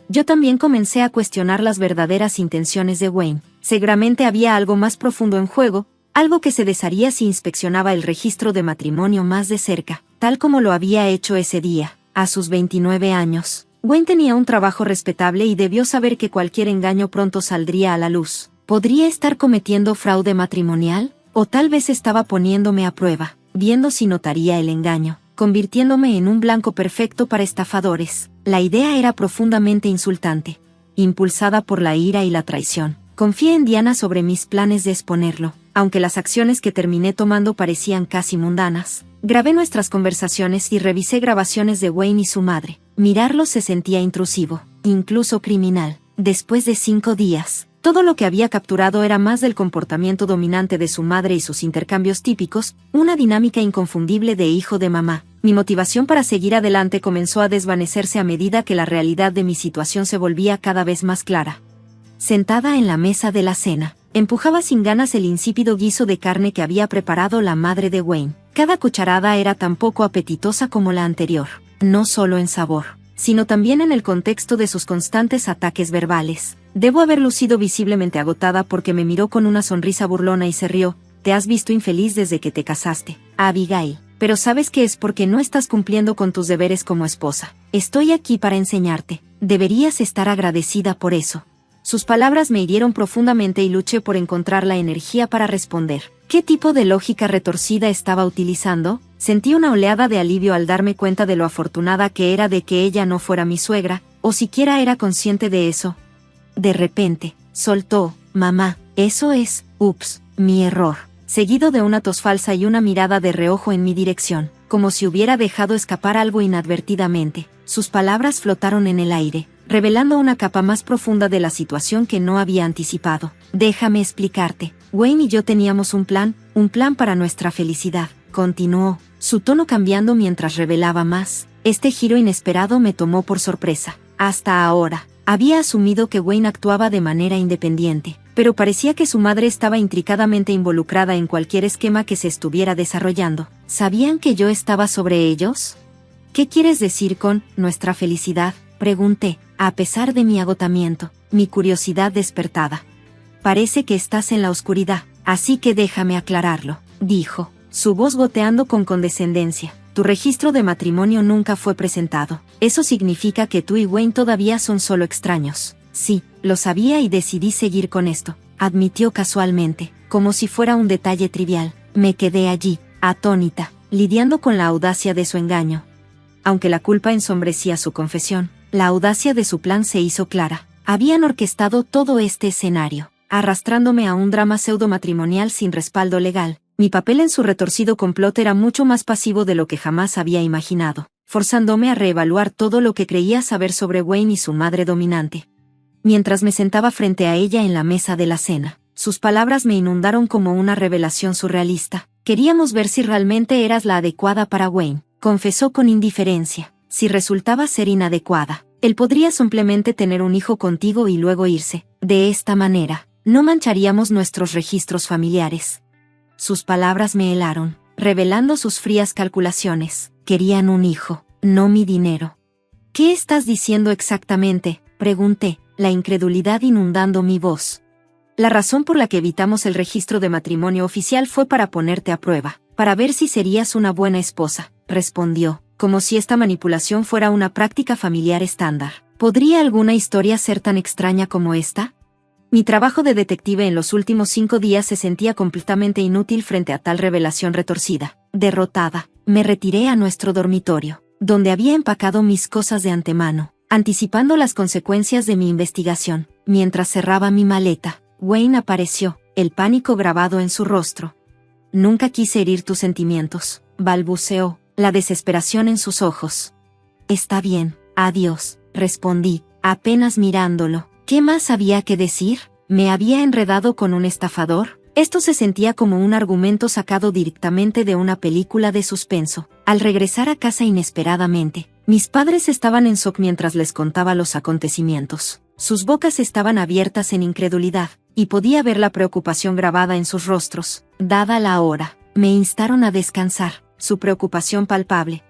Yo también comencé a cuestionar las verdaderas intenciones de Wayne. Seguramente había algo más profundo en juego, algo que se desharía si inspeccionaba el registro de matrimonio más de cerca, tal como lo había hecho ese día. A sus 29 años, Wayne tenía un trabajo respetable y debió saber que cualquier engaño pronto saldría a la luz. ¿Podría estar cometiendo fraude matrimonial? O tal vez estaba poniéndome a prueba, viendo si notaría el engaño, convirtiéndome en un blanco perfecto para estafadores. La idea era profundamente insultante. Impulsada por la ira y la traición, confié en Diana sobre mis planes de exponerlo, aunque las acciones que terminé tomando parecían casi mundanas. Grabé nuestras conversaciones y revisé grabaciones de Wayne y su madre. Mirarlos se sentía intrusivo, incluso criminal. Después de 5 días, todo lo que había capturado era más del comportamiento dominante de su madre y sus intercambios típicos, una dinámica inconfundible de hijo de mamá. Mi motivación para seguir adelante comenzó a desvanecerse a medida que la realidad de mi situación se volvía cada vez más clara. Sentada en la mesa de la cena, empujaba sin ganas el insípido guiso de carne que había preparado la madre de Wayne. Cada cucharada era tan poco apetitosa como la anterior, no solo en sabor, sino también en el contexto de sus constantes ataques verbales. Debo haber lucido visiblemente agotada porque me miró con una sonrisa burlona y se rió. Te has visto infeliz desde que te casaste, Abigail, pero sabes que es porque no estás cumpliendo con tus deberes como esposa. Estoy aquí para enseñarte. Deberías estar agradecida por eso. Sus palabras me hirieron profundamente y luché por encontrar la energía para responder. ¿Qué tipo de lógica retorcida estaba utilizando? Sentí una oleada de alivio al darme cuenta de lo afortunada que era de que ella no fuera mi suegra, o siquiera era consciente de eso. De repente, soltó, mamá, eso es, ups, mi error, seguido de una tos falsa y una mirada de reojo en mi dirección, como si hubiera dejado escapar algo inadvertidamente. Sus palabras flotaron en el aire, revelando una capa más profunda de la situación que no había anticipado. Déjame explicarte. Wayne y yo teníamos un plan para nuestra felicidad, continuó, su tono cambiando mientras revelaba más. Este giro inesperado me tomó por sorpresa. Hasta ahora, había asumido que Wayne actuaba de manera independiente, pero parecía que su madre estaba intricadamente involucrada en cualquier esquema que se estuviera desarrollando. ¿Sabían que yo estaba sobre ellos? ¿Qué quieres decir con nuestra felicidad?, pregunté, a pesar de mi agotamiento, mi curiosidad despertada. Parece que estás en la oscuridad, así que déjame aclararlo, dijo, su voz goteando con condescendencia. Tu registro de matrimonio nunca fue presentado. Eso significa que tú y Wayne todavía son solo extraños. Sí, lo sabía y decidí seguir con esto, admitió casualmente, como si fuera un detalle trivial. Me quedé allí, atónita, lidiando con la audacia de su engaño. Aunque la culpa ensombrecía su confesión, la audacia de su plan se hizo clara. Habían orquestado todo este escenario, arrastrándome a un drama pseudo-matrimonial sin respaldo legal. Mi papel en su retorcido complot era mucho más pasivo de lo que jamás había imaginado, forzándome a reevaluar todo lo que creía saber sobre Wayne y su madre dominante. Mientras me sentaba frente a ella en la mesa de la cena, sus palabras me inundaron como una revelación surrealista. Queríamos ver si realmente eras la adecuada para Wayne, confesó con indiferencia. Si resultaba ser inadecuada, él podría simplemente tener un hijo contigo y luego irse. De esta manera, no mancharíamos nuestros registros familiares. Sus palabras me helaron, revelando sus frías calculaciones. Querían un hijo, no mi dinero. ¿Qué estás diciendo exactamente?, pregunté, la incredulidad inundando mi voz. La razón por la que evitamos el registro de matrimonio oficial fue para ponerte a prueba, para ver si serías una buena esposa, respondió, como si esta manipulación fuera una práctica familiar estándar. ¿Podría alguna historia ser tan extraña como esta? Mi trabajo de detective en los últimos 5 días se sentía completamente inútil frente a tal revelación retorcida. Derrotada, me retiré a nuestro dormitorio, donde había empacado mis cosas de antemano, anticipando las consecuencias de mi investigación. Mientras cerraba mi maleta, Wayne apareció, el pánico grabado en su rostro. Nunca quise herir tus sentimientos, balbuceó, la desesperación en sus ojos. Está bien, adiós, respondí, apenas mirándolo. ¿Qué más había que decir? ¿Me había enredado con un estafador? Esto se sentía como un argumento sacado directamente de una película de suspenso. Al regresar a casa inesperadamente, mis padres estaban en shock mientras les contaba los acontecimientos. Sus bocas estaban abiertas en incredulidad, y podía ver la preocupación grabada en sus rostros. Dada la hora, me instaron a descansar, su preocupación palpable.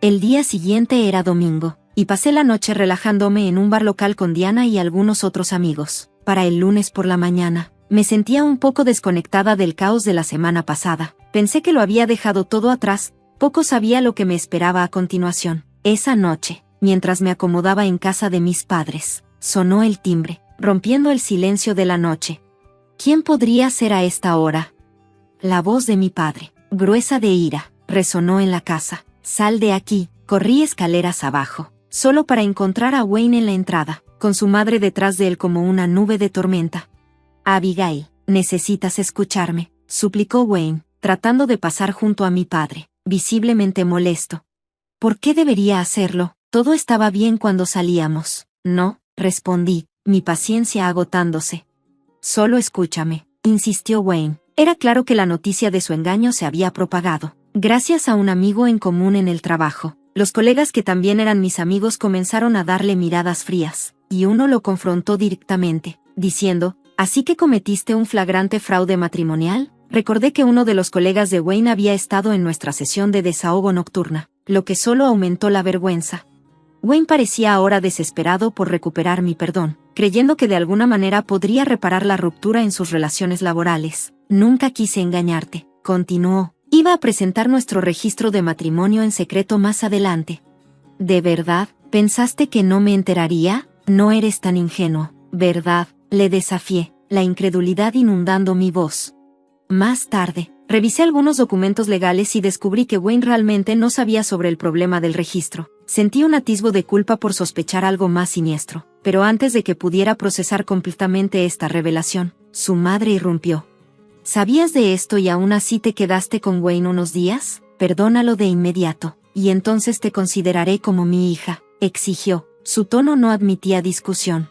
El día siguiente era domingo, y pasé la noche relajándome en un bar local con Diana y algunos otros amigos. Para el lunes por la mañana, me sentía un poco desconectada del caos de la semana pasada. Pensé que lo había dejado todo atrás, poco sabía lo que me esperaba a continuación. Esa noche, mientras me acomodaba en casa de mis padres, sonó el timbre, rompiendo el silencio de la noche. ¿Quién podría ser a esta hora? La voz de mi padre, gruesa de ira, resonó en la casa. Sal de aquí. Corrí escaleras abajo, solo para encontrar a Wayne en la entrada, con su madre detrás de él como una nube de tormenta. Abigail, necesitas escucharme, suplicó Wayne, tratando de pasar junto a mi padre, visiblemente molesto. ¿Por qué debería hacerlo? Todo estaba bien cuando salíamos. No, respondí, mi paciencia agotándose. Solo escúchame, insistió Wayne. Era claro que la noticia de su engaño se había propagado, gracias a un amigo en común en el trabajo. Los colegas que también eran mis amigos comenzaron a darle miradas frías, y uno lo confrontó directamente, diciendo, ¿así que cometiste un flagrante fraude matrimonial? Recordé que uno de los colegas de Wayne había estado en nuestra sesión de desahogo nocturna, lo que solo aumentó la vergüenza. Wayne parecía ahora desesperado por recuperar mi perdón, creyendo que de alguna manera podría reparar la ruptura en sus relaciones laborales. Nunca quise engañarte, continuó. Iba a presentar nuestro registro de matrimonio en secreto más adelante. ¿De verdad? ¿Pensaste que no me enteraría? No eres tan ingenuo, ¿verdad? Le desafié, la incredulidad inundando mi voz. Más tarde, revisé algunos documentos legales y descubrí que Wayne realmente no sabía sobre el problema del registro. Sentí un atisbo de culpa por sospechar algo más siniestro, pero antes de que pudiera procesar completamente esta revelación, su madre irrumpió. ¿Sabías de esto y aún así te quedaste con Wayne unos días? Perdónalo de inmediato, y entonces te consideraré como mi hija, exigió. Su tono no admitía discusión.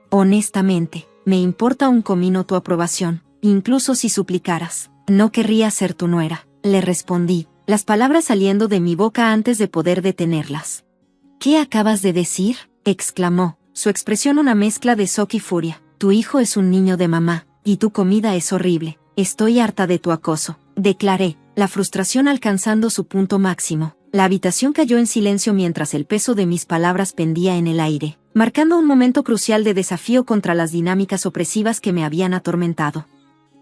Honestamente, me importa un comino tu aprobación, incluso si suplicaras. No querría ser tu nuera, le respondí, las palabras saliendo de mi boca antes de poder detenerlas. ¿Qué acabas de decir?, exclamó, su expresión una mezcla de shock y furia. Tu hijo es un niño de mamá, y tu comida es horrible. Estoy harta de tu acoso, declaré, la frustración alcanzando su punto máximo. La habitación cayó en silencio mientras el peso de mis palabras pendía en el aire, marcando un momento crucial de desafío contra las dinámicas opresivas que me habían atormentado.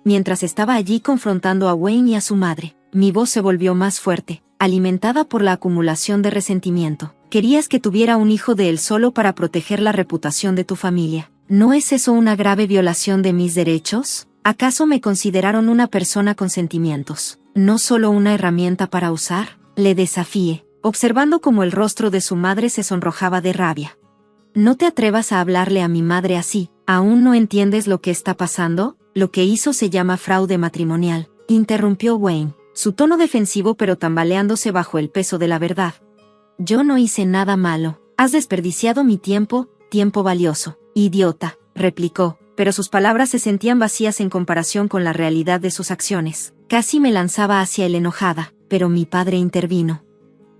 Mientras estaba allí confrontando a Wayne y a su madre, mi voz se volvió más fuerte, alimentada por la acumulación de resentimiento. Querías que tuviera un hijo de él solo para proteger la reputación de tu familia. ¿No es eso una grave violación de mis derechos? ¿Acaso me consideraron una persona con sentimientos, no solo una herramienta para usar? Le desafié, observando cómo el rostro de su madre se sonrojaba de rabia. No te atrevas a hablarle a mi madre así, ¿aún no entiendes lo que está pasando? Lo que hizo se llama fraude matrimonial, interrumpió Wayne, su tono defensivo pero tambaleándose bajo el peso de la verdad. Yo no hice nada malo, has desperdiciado mi tiempo, tiempo valioso, idiota, replicó, pero sus palabras se sentían vacías en comparación con la realidad de sus acciones. Casi me lanzaba hacia él enojada, pero mi padre intervino.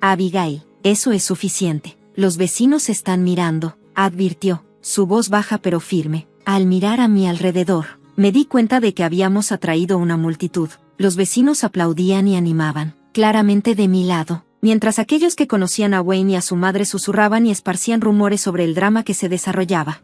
Abigail, eso es suficiente, los vecinos están mirando, advirtió, su voz baja pero firme. Al mirar a mi alrededor, me di cuenta de que habíamos atraído una multitud. Los vecinos aplaudían y animaban, claramente de mi lado, mientras aquellos que conocían a Wayne y a su madre susurraban y esparcían rumores sobre el drama que se desarrollaba.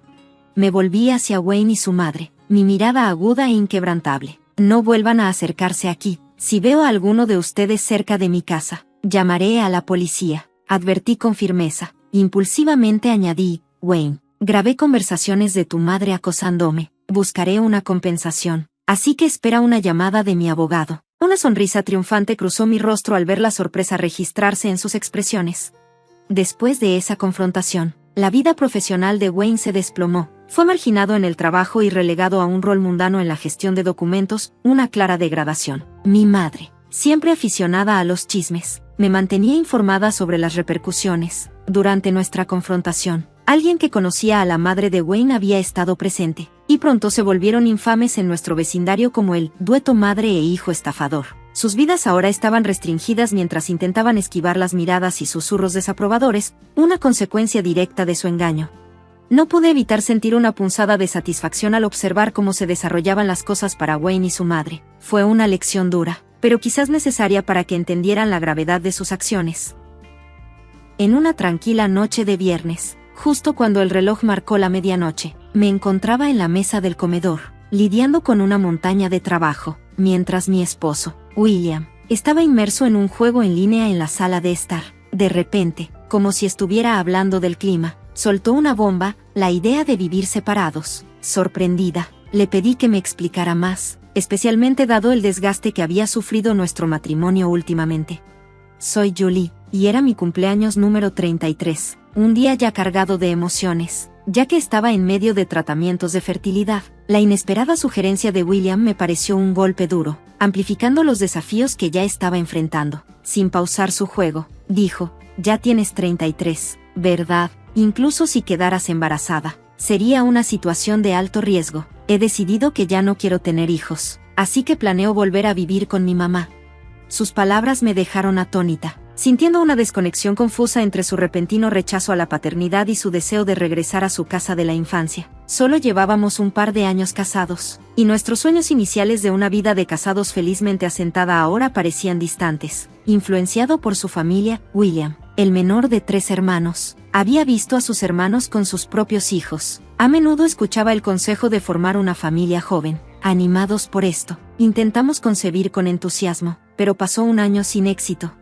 Me volví hacia Wayne y su madre, mi mirada aguda e inquebrantable. No vuelvan a acercarse aquí. Si veo a alguno de ustedes cerca de mi casa, llamaré a la policía, advertí con firmeza. Impulsivamente añadí, Wayne, grabé conversaciones de tu madre acosándome, buscaré una compensación, así que espera una llamada de mi abogado. Una sonrisa triunfante cruzó mi rostro al ver la sorpresa registrarse en sus expresiones. Después de esa confrontación, la vida profesional de Wayne se desplomó. Fue marginado en el trabajo y relegado a un rol mundano en la gestión de documentos, una clara degradación. Mi madre, siempre aficionada a los chismes, me mantenía informada sobre las repercusiones. Durante nuestra confrontación, alguien que conocía a la madre de Wayne había estado presente, y pronto se volvieron infames en nuestro vecindario como el dueto madre e hijo estafador. Sus vidas ahora estaban restringidas mientras intentaban esquivar las miradas y susurros desaprobadores, una consecuencia directa de su engaño. No pude evitar sentir una punzada de satisfacción al observar cómo se desarrollaban las cosas para Wayne y su madre. Fue una lección dura, pero quizás necesaria para que entendieran la gravedad de sus acciones. En una tranquila noche de viernes, justo cuando el reloj marcó la medianoche, me encontraba en la mesa del comedor, lidiando con una montaña de trabajo, mientras mi esposo, William, estaba inmerso en un juego en línea en la sala de estar. De repente, como si estuviera hablando del clima, soltó una bomba, la idea de vivir separados. Sorprendida, le pedí que me explicara más, especialmente dado el desgaste que había sufrido nuestro matrimonio últimamente. Soy Julie, y era mi cumpleaños número 33, un día ya cargado de emociones, ya que estaba en medio de tratamientos de fertilidad. La inesperada sugerencia de William me pareció un golpe duro, amplificando los desafíos que ya estaba enfrentando. Sin pausar su juego, dijo, ya tienes 33, ¿verdad? Incluso si quedaras embarazada, sería una situación de alto riesgo. He decidido que ya no quiero tener hijos, así que planeo volver a vivir con mi mamá. Sus palabras me dejaron atónita, sintiendo una desconexión confusa entre su repentino rechazo a la paternidad y su deseo de regresar a su casa de la infancia. Solo llevábamos un par de años casados, y nuestros sueños iniciales de una vida de casados felizmente asentada ahora parecían distantes. Influenciado por su familia, William, el menor de 3 hermanos, había visto a sus hermanos con sus propios hijos. A menudo escuchaba el consejo de formar una familia joven. Animados por esto, intentamos concebir con entusiasmo, pero pasó un año sin éxito.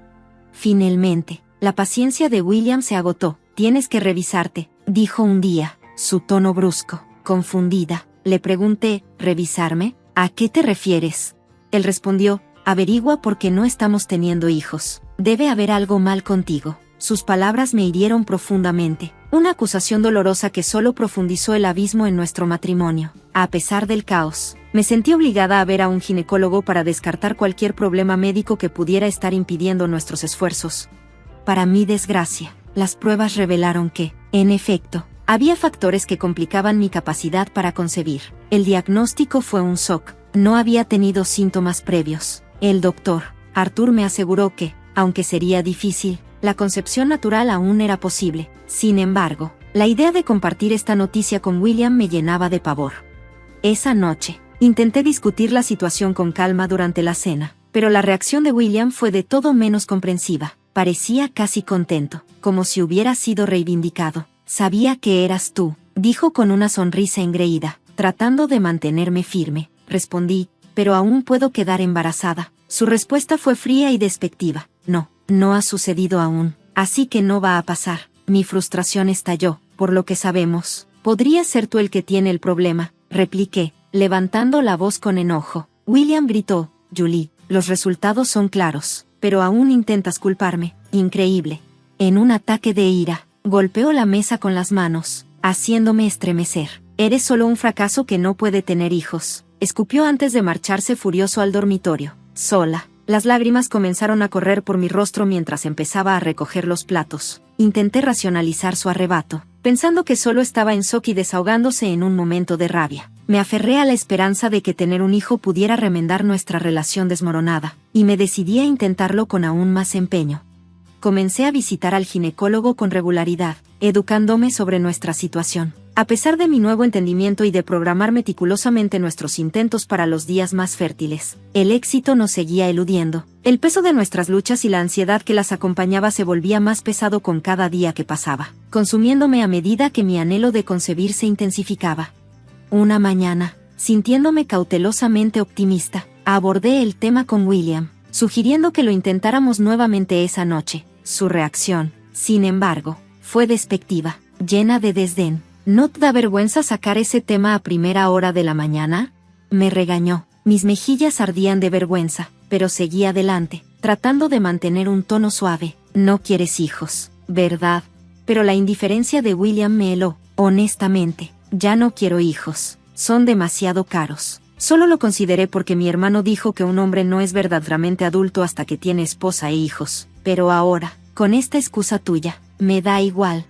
Finalmente, la paciencia de William se agotó. Tienes que revisarte, dijo un día, su tono brusco. Confundida, Le pregunté, ¿revisarme? ¿A qué te refieres? Él respondió, averigua por qué no estamos teniendo hijos. Debe haber algo mal contigo. Sus palabras me hirieron profundamente. Una acusación dolorosa que solo profundizó el abismo en nuestro matrimonio. A pesar del caos, me sentí obligada a ver a un ginecólogo para descartar cualquier problema médico que pudiera estar impidiendo nuestros esfuerzos. Para mi desgracia, las pruebas revelaron que, en efecto, había factores que complicaban mi capacidad para concebir. El diagnóstico fue un shock. No había tenido síntomas previos. El doctor, Arthur, me aseguró que, aunque sería difícil, la concepción natural aún era posible. Sin embargo, la idea de compartir esta noticia con William me llenaba de pavor. Esa noche, intenté discutir la situación con calma durante la cena, pero la reacción de William fue de todo menos comprensiva. Parecía casi contento, como si hubiera sido reivindicado. Sabía que eras tú, dijo con una sonrisa engreída, tratando de mantenerme firme. Respondí, pero aún puedo quedar embarazada. Su respuesta fue fría y despectiva. No ha sucedido aún, así que no va a pasar. Mi frustración estalló. Por lo que sabemos, podría ser tú el que tiene el problema, repliqué, levantando la voz con enojo. William gritó, Julie, los resultados son claros, pero aún intentas culparme. Increíble. En un ataque de ira, golpeó la mesa con las manos, haciéndome estremecer. Eres solo un fracaso que no puede tener hijos. Escupió antes de marcharse furioso al dormitorio. Sola. Las lágrimas comenzaron a correr por mi rostro mientras empezaba a recoger los platos. Intenté racionalizar su arrebato, pensando que solo estaba en shock y desahogándose en un momento de rabia. Me aferré a la esperanza de que tener un hijo pudiera remendar nuestra relación desmoronada, y me decidí a intentarlo con aún más empeño. Comencé a visitar al ginecólogo con regularidad, educándome sobre nuestra situación. A pesar de mi nuevo entendimiento y de programar meticulosamente nuestros intentos para los días más fértiles, el éxito nos seguía eludiendo. El peso de nuestras luchas y la ansiedad que las acompañaba se volvía más pesado con cada día que pasaba, consumiéndome a medida que mi anhelo de concebir se intensificaba. Una mañana, sintiéndome cautelosamente optimista, abordé el tema con William, sugiriendo que lo intentáramos nuevamente esa noche. Su reacción, sin embargo, fue despectiva, llena de desdén. ¿No te da vergüenza sacar ese tema a primera hora de la mañana? Me regañó. Mis mejillas ardían de vergüenza, pero seguí adelante, tratando de mantener un tono suave. No quieres hijos, ¿verdad? Pero la indiferencia de William me heló. Honestamente, ya no quiero hijos. Son demasiado caros. Solo lo consideré porque mi hermano dijo que un hombre no es verdaderamente adulto hasta que tiene esposa e hijos. Pero ahora, con esta excusa tuya, me da igual.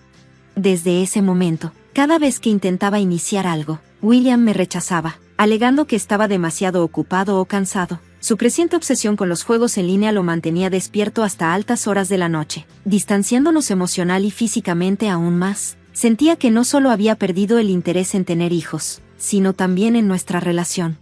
Desde ese momento, cada vez que intentaba iniciar algo, William me rechazaba, alegando que estaba demasiado ocupado o cansado. Su creciente obsesión con los juegos en línea lo mantenía despierto hasta altas horas de la noche, distanciándonos emocional y físicamente aún más. Sentía que no solo había perdido el interés en tener hijos, sino también en nuestra relación.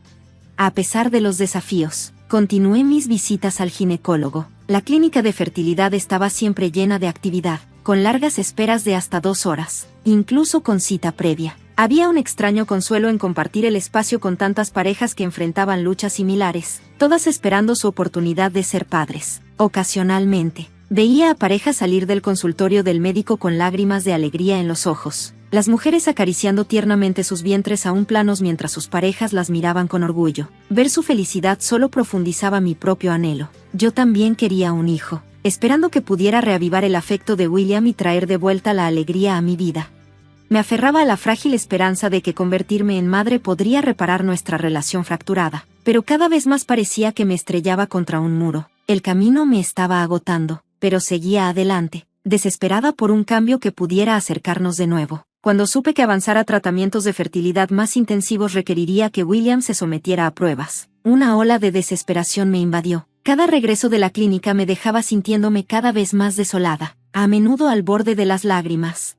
A pesar de los desafíos, continué mis visitas al ginecólogo. La clínica de fertilidad estaba siempre llena de actividad, con largas esperas de hasta 2 horas, incluso con cita previa. Había un extraño consuelo en compartir el espacio con tantas parejas que enfrentaban luchas similares, todas esperando su oportunidad de ser padres. Ocasionalmente, veía a parejas salir del consultorio del médico con lágrimas de alegría en los ojos, las mujeres acariciando tiernamente sus vientres aún planos mientras sus parejas las miraban con orgullo. Ver su felicidad solo profundizaba mi propio anhelo. Yo también quería un hijo, esperando que pudiera reavivar el afecto de William y traer de vuelta la alegría a mi vida. Me aferraba a la frágil esperanza de que convertirme en madre podría reparar nuestra relación fracturada, pero cada vez más parecía que me estrellaba contra un muro. El camino me estaba agotando, pero seguía adelante, desesperada por un cambio que pudiera acercarnos de nuevo. Cuando supe que avanzar a tratamientos de fertilidad más intensivos requeriría que William se sometiera a pruebas, una ola de desesperación me invadió. Cada regreso de la clínica me dejaba sintiéndome cada vez más desolada, a menudo al borde de las lágrimas.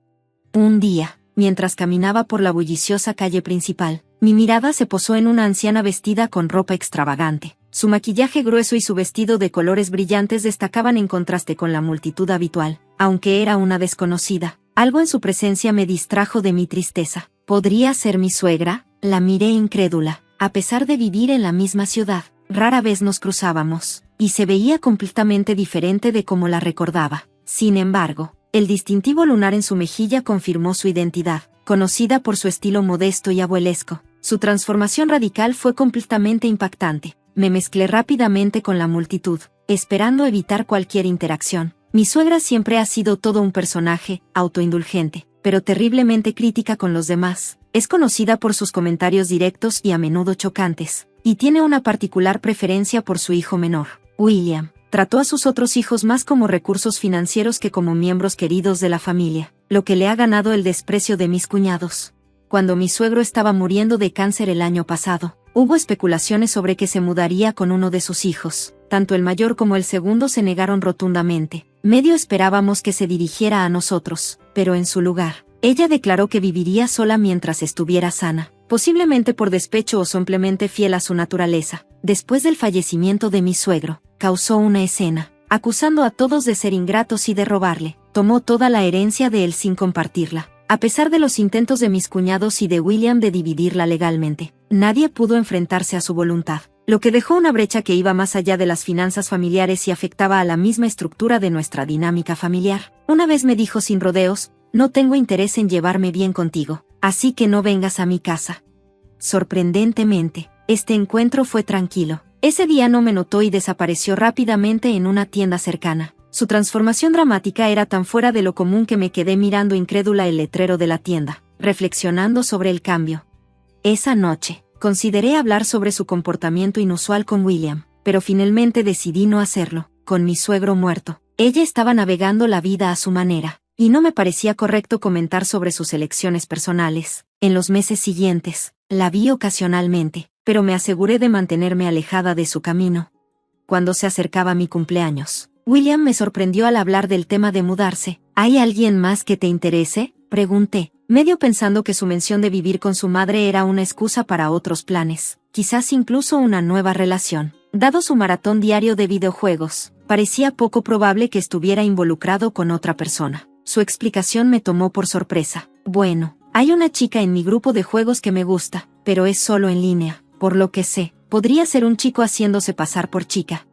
Un día, mientras caminaba por la bulliciosa calle principal, mi mirada se posó en una anciana vestida con ropa extravagante. Su maquillaje grueso y su vestido de colores brillantes destacaban en contraste con la multitud habitual. Aunque era una desconocida, algo en su presencia me distrajo de mi tristeza. ¿Podría ser mi suegra? La miré incrédula. A pesar de vivir en la misma ciudad, rara vez nos cruzábamos, y se veía completamente diferente de como la recordaba. Sin embargo, el distintivo lunar en su mejilla confirmó su identidad, conocida por su estilo modesto y abuelesco. Su transformación radical fue completamente impactante. Me mezclé rápidamente con la multitud, esperando evitar cualquier interacción. Mi suegra siempre ha sido todo un personaje, autoindulgente, pero terriblemente crítica con los demás. Es conocida por sus comentarios directos y a menudo chocantes, y tiene una particular preferencia por su hijo menor, William. Trató a sus otros hijos más como recursos financieros que como miembros queridos de la familia, lo que le ha ganado el desprecio de mis cuñados. Cuando mi suegro estaba muriendo de cáncer el año pasado, hubo especulaciones sobre que se mudaría con uno de sus hijos. Tanto el mayor como el segundo se negaron rotundamente. Medio esperábamos que se dirigiera a nosotros, pero en su lugar, ella declaró que viviría sola mientras estuviera sana, posiblemente por despecho o simplemente fiel a su naturaleza. Después del fallecimiento de mi suegro, causó una escena, acusando a todos de ser ingratos y de robarle. Tomó toda la herencia de él sin compartirla. A pesar de los intentos de mis cuñados y de William de dividirla legalmente, nadie pudo enfrentarse a su voluntad, lo que dejó una brecha que iba más allá de las finanzas familiares y afectaba a la misma estructura de nuestra dinámica familiar. Una vez me dijo sin rodeos: no tengo interés en llevarme bien contigo, así que no vengas a mi casa. Sorprendentemente, este encuentro fue tranquilo. Ese día no me notó y desapareció rápidamente en una tienda cercana. Su transformación dramática era tan fuera de lo común que me quedé mirando incrédula el letrero de la tienda, reflexionando sobre el cambio. Esa noche, consideré hablar sobre su comportamiento inusual con William, pero finalmente decidí no hacerlo. Con mi suegro muerto, ella estaba navegando la vida a su manera, y no me parecía correcto comentar sobre sus elecciones personales. En los meses siguientes, la vi ocasionalmente, pero me aseguré de mantenerme alejada de su camino. Cuando se acercaba mi cumpleaños, William me sorprendió al hablar del tema de mudarse. ¿Hay alguien más que te interese?, pregunté, medio pensando que su mención de vivir con su madre era una excusa para otros planes, quizás incluso una nueva relación. Dado su maratón diario de videojuegos, parecía poco probable que estuviera involucrado con otra persona. Su explicación me tomó por sorpresa. Bueno, hay una chica en mi grupo de juegos que me gusta, pero es solo en línea. Por lo que sé, podría ser un chico haciéndose pasar por chica.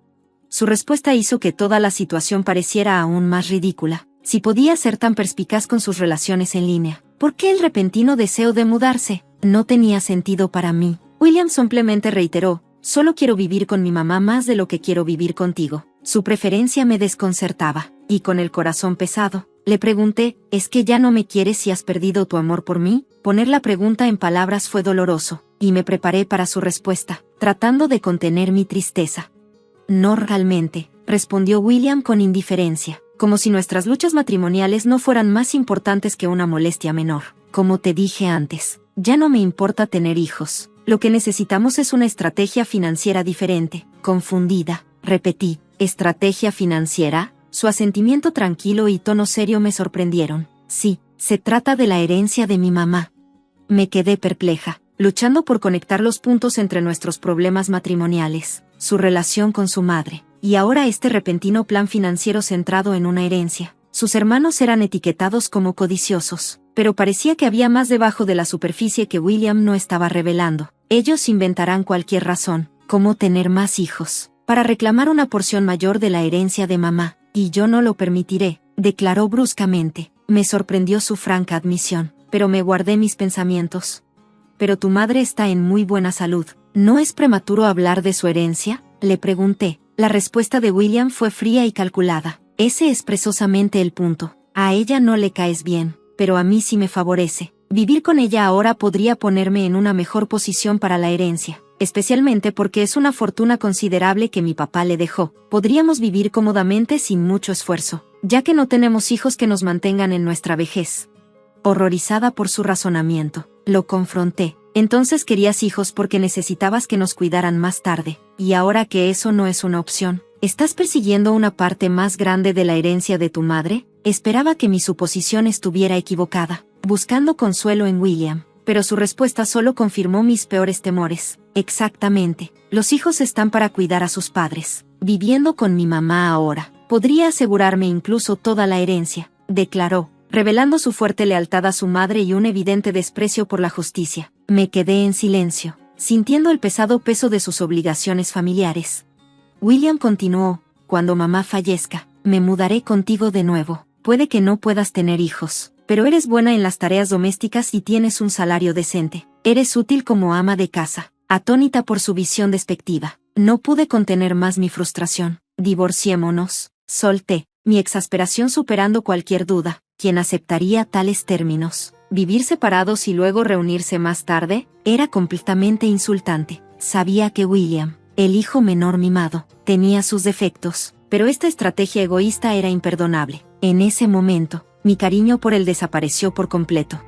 Su respuesta hizo que toda la situación pareciera aún más ridícula. Si podía ser tan perspicaz con sus relaciones en línea, ¿por qué el repentino deseo de mudarse? No tenía sentido para mí. William simplemente reiteró: solo quiero vivir con mi mamá más de lo que quiero vivir contigo. Su preferencia me desconcertaba, y con el corazón pesado, le pregunté: ¿es que ya no me quieres y has perdido tu amor por mí? Poner la pregunta en palabras fue doloroso, y me preparé para su respuesta, tratando de contener mi tristeza. No realmente, respondió William con indiferencia, como si nuestras luchas matrimoniales no fueran más importantes que una molestia menor. Como te dije antes, ya no me importa tener hijos. Lo que necesitamos es una estrategia financiera diferente. Confundida, repetí: ¿estrategia financiera? Su asentimiento tranquilo y tono serio me sorprendieron. Sí, se trata de la herencia de mi mamá. Me quedé perpleja, luchando por conectar los puntos entre nuestros problemas matrimoniales, su relación con su madre, y ahora este repentino plan financiero centrado en una herencia. Sus hermanos eran etiquetados como codiciosos, pero parecía que había más debajo de la superficie que William no estaba revelando. Ellos inventarán cualquier razón, como tener más hijos, para reclamar una porción mayor de la herencia de mamá, y yo no lo permitiré, declaró bruscamente. Me sorprendió su franca admisión, pero me guardé mis pensamientos. Pero tu madre está en muy buena salud. ¿No es prematuro hablar de su herencia?, le pregunté. La respuesta de William fue fría y calculada. Ese es precisamente el punto. A ella no le caes bien, pero a mí sí me favorece. Vivir con ella ahora podría ponerme en una mejor posición para la herencia, especialmente porque es una fortuna considerable que mi papá le dejó. Podríamos vivir cómodamente sin mucho esfuerzo, ya que no tenemos hijos que nos mantengan en nuestra vejez. Horrorizada por su razonamiento, lo confronté. Entonces querías hijos porque necesitabas que nos cuidaran más tarde, y ahora que eso no es una opción, ¿estás persiguiendo una parte más grande de la herencia de tu madre? Esperaba que mi suposición estuviera equivocada, buscando consuelo en William, pero su respuesta solo confirmó mis peores temores. Exactamente, los hijos están para cuidar a sus padres. Viviendo con mi mamá ahora, podría asegurarme incluso toda la herencia, declaró, revelando su fuerte lealtad a su madre y un evidente desprecio por la justicia. Me quedé en silencio, sintiendo el pesado peso de sus obligaciones familiares. William continuó: cuando mamá fallezca, me mudaré contigo de nuevo. Puede que no puedas tener hijos, pero eres buena en las tareas domésticas y tienes un salario decente. Eres útil como ama de casa. Atónita por su visión despectiva, no pude contener más mi frustración. Divorciémonos, solté, mi exasperación superando cualquier duda. ¿Quién aceptaría tales términos? Vivir separados y luego reunirse más tarde, era completamente insultante. Sabía que William, el hijo menor mimado, tenía sus defectos, pero esta estrategia egoísta era imperdonable. En ese momento, mi cariño por él desapareció por completo.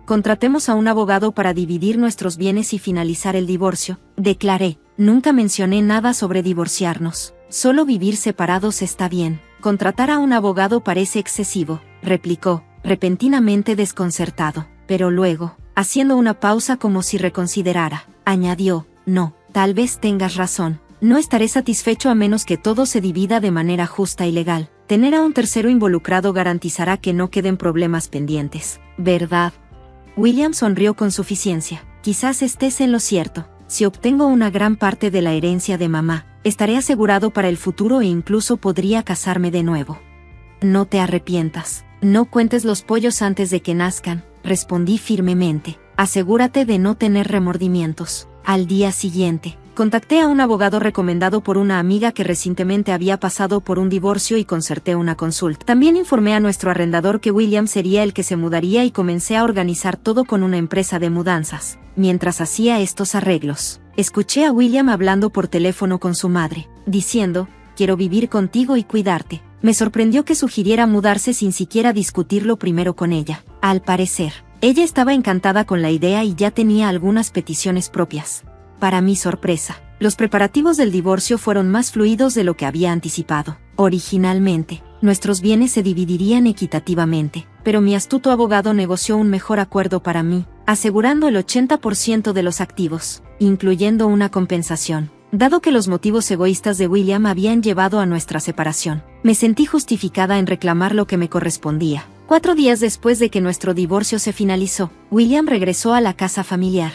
Contratemos a un abogado para dividir nuestros bienes y finalizar el divorcio, declaré. Nunca mencioné nada sobre divorciarnos. Solo vivir separados está bien. Contratar a un abogado parece excesivo, replicó, repentinamente desconcertado. Pero luego, haciendo una pausa como si reconsiderara, añadió, no, tal vez tengas razón. No estaré satisfecho a menos que todo se divida de manera justa y legal. Tener a un tercero involucrado garantizará que no queden problemas pendientes, ¿verdad? William sonrió con suficiencia. Quizás estés en lo cierto. Si obtengo una gran parte de la herencia de mamá, estaré asegurado para el futuro e incluso podría casarme de nuevo. No te arrepientas. No cuentes los pollos antes de que nazcan, respondí firmemente. Asegúrate de no tener remordimientos. Al día siguiente, contacté a un abogado recomendado por una amiga que recientemente había pasado por un divorcio y concerté una consulta. También informé a nuestro arrendador que William sería el que se mudaría y comencé a organizar todo con una empresa de mudanzas. Mientras hacía estos arreglos, escuché a William hablando por teléfono con su madre, diciendo, quiero vivir contigo y cuidarte. Me sorprendió que sugiriera mudarse sin siquiera discutirlo primero con ella. Al parecer, ella estaba encantada con la idea y ya tenía algunas peticiones propias. Para mi sorpresa, los preparativos del divorcio fueron más fluidos de lo que había anticipado. Originalmente, nuestros bienes se dividirían equitativamente, pero mi astuto abogado negoció un mejor acuerdo para mí, asegurando el 80% de los activos, incluyendo una compensación. Dado que los motivos egoístas de William habían llevado a nuestra separación, me sentí justificada en reclamar lo que me correspondía. 4 días después de que nuestro divorcio se finalizó, William regresó a la casa familiar.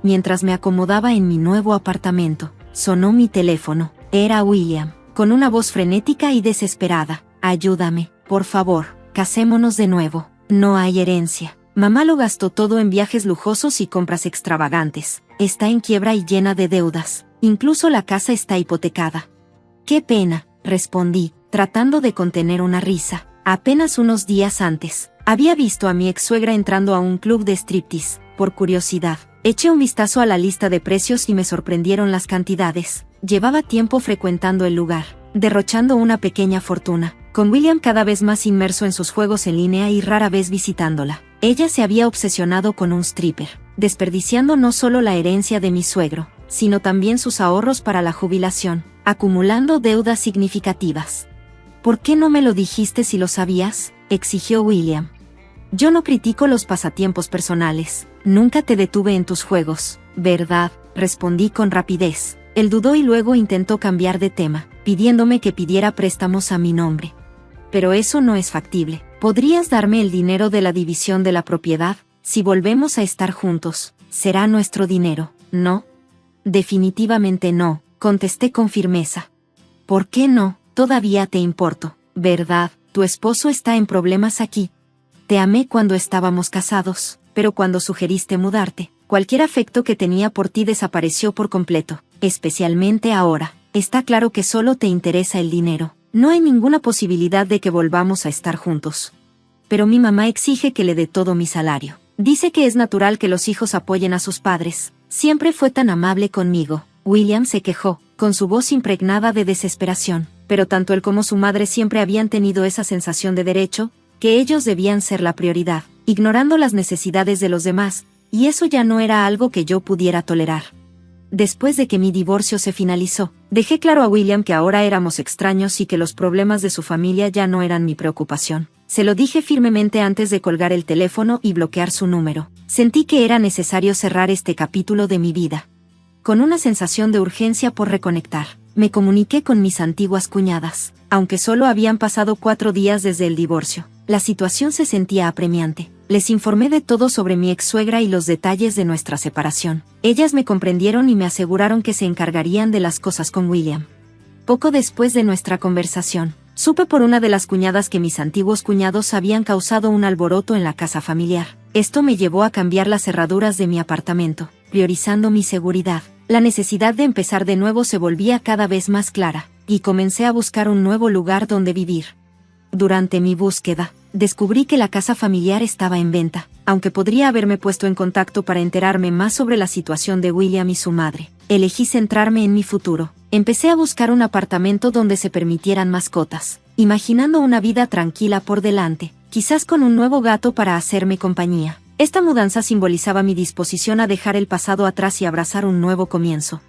Mientras me acomodaba en mi nuevo apartamento, sonó mi teléfono. Era William, con una voz frenética y desesperada. Ayúdame, por favor, casémonos de nuevo. No hay herencia. Mamá lo gastó todo en viajes lujosos y compras extravagantes. Está en quiebra y llena de deudas. Incluso la casa está hipotecada. Qué pena, respondí, tratando de contener una risa. Apenas unos días antes, había visto a mi ex-suegra entrando a un club de striptease. Por curiosidad, eché un vistazo a la lista de precios y me sorprendieron las cantidades. Llevaba tiempo frecuentando el lugar, derrochando una pequeña fortuna, con William cada vez más inmerso en sus juegos en línea y rara vez visitándola. Ella se había obsesionado con un stripper, desperdiciando no solo la herencia de mi suegro, sino también sus ahorros para la jubilación, acumulando deudas significativas. ¿Por qué no me lo dijiste si lo sabías?, exigió William. Yo no critico los pasatiempos personales. Nunca te detuve en tus juegos, ¿verdad?, respondí con rapidez. Él dudó y luego intentó cambiar de tema, pidiéndome que pidiera préstamos a mi nombre. Pero eso no es factible. ¿Podrías darme el dinero de la división de la propiedad? Si volvemos a estar juntos, será nuestro dinero, ¿no? Definitivamente no, contesté con firmeza. ¿Por qué no? Todavía te importo, ¿verdad? Tu esposo está en problemas aquí. Te amé cuando estábamos casados, pero cuando sugeriste mudarte, cualquier afecto que tenía por ti desapareció por completo, especialmente ahora. Está claro que solo te interesa el dinero. No hay ninguna posibilidad de que volvamos a estar juntos. Pero mi mamá exige que le dé todo mi salario. Dice que es natural que los hijos apoyen a sus padres. Siempre fue tan amable conmigo. William se quejó, con su voz impregnada de desesperación. Pero tanto él como su madre siempre habían tenido esa sensación de derecho, que ellos debían ser la prioridad, ignorando las necesidades de los demás, y eso ya no era algo que yo pudiera tolerar. Después de que mi divorcio se finalizó, dejé claro a William que ahora éramos extraños y que los problemas de su familia ya no eran mi preocupación. Se lo dije firmemente antes de colgar el teléfono y bloquear su número. Sentí que era necesario cerrar este capítulo de mi vida. Con una sensación de urgencia por reconectar, me comuniqué con mis antiguas cuñadas. Aunque solo habían pasado 4 días desde el divorcio, la situación se sentía apremiante. Les informé de todo sobre mi ex-suegra y los detalles de nuestra separación. Ellas me comprendieron y me aseguraron que se encargarían de las cosas con William. Poco después de nuestra conversación, supe por una de las cuñadas que mis antiguos cuñados habían causado un alboroto en la casa familiar. Esto me llevó a cambiar las cerraduras de mi apartamento, priorizando mi seguridad. La necesidad de empezar de nuevo se volvía cada vez más clara, y comencé a buscar un nuevo lugar donde vivir. Durante mi búsqueda, descubrí que la casa familiar estaba en venta, aunque podría haberme puesto en contacto para enterarme más sobre la situación de William y su madre. Elegí centrarme en mi futuro. Empecé a buscar un apartamento donde se permitieran mascotas, imaginando una vida tranquila por delante, quizás con un nuevo gato para hacerme compañía. Esta mudanza simbolizaba mi disposición a dejar el pasado atrás y abrazar un nuevo comienzo.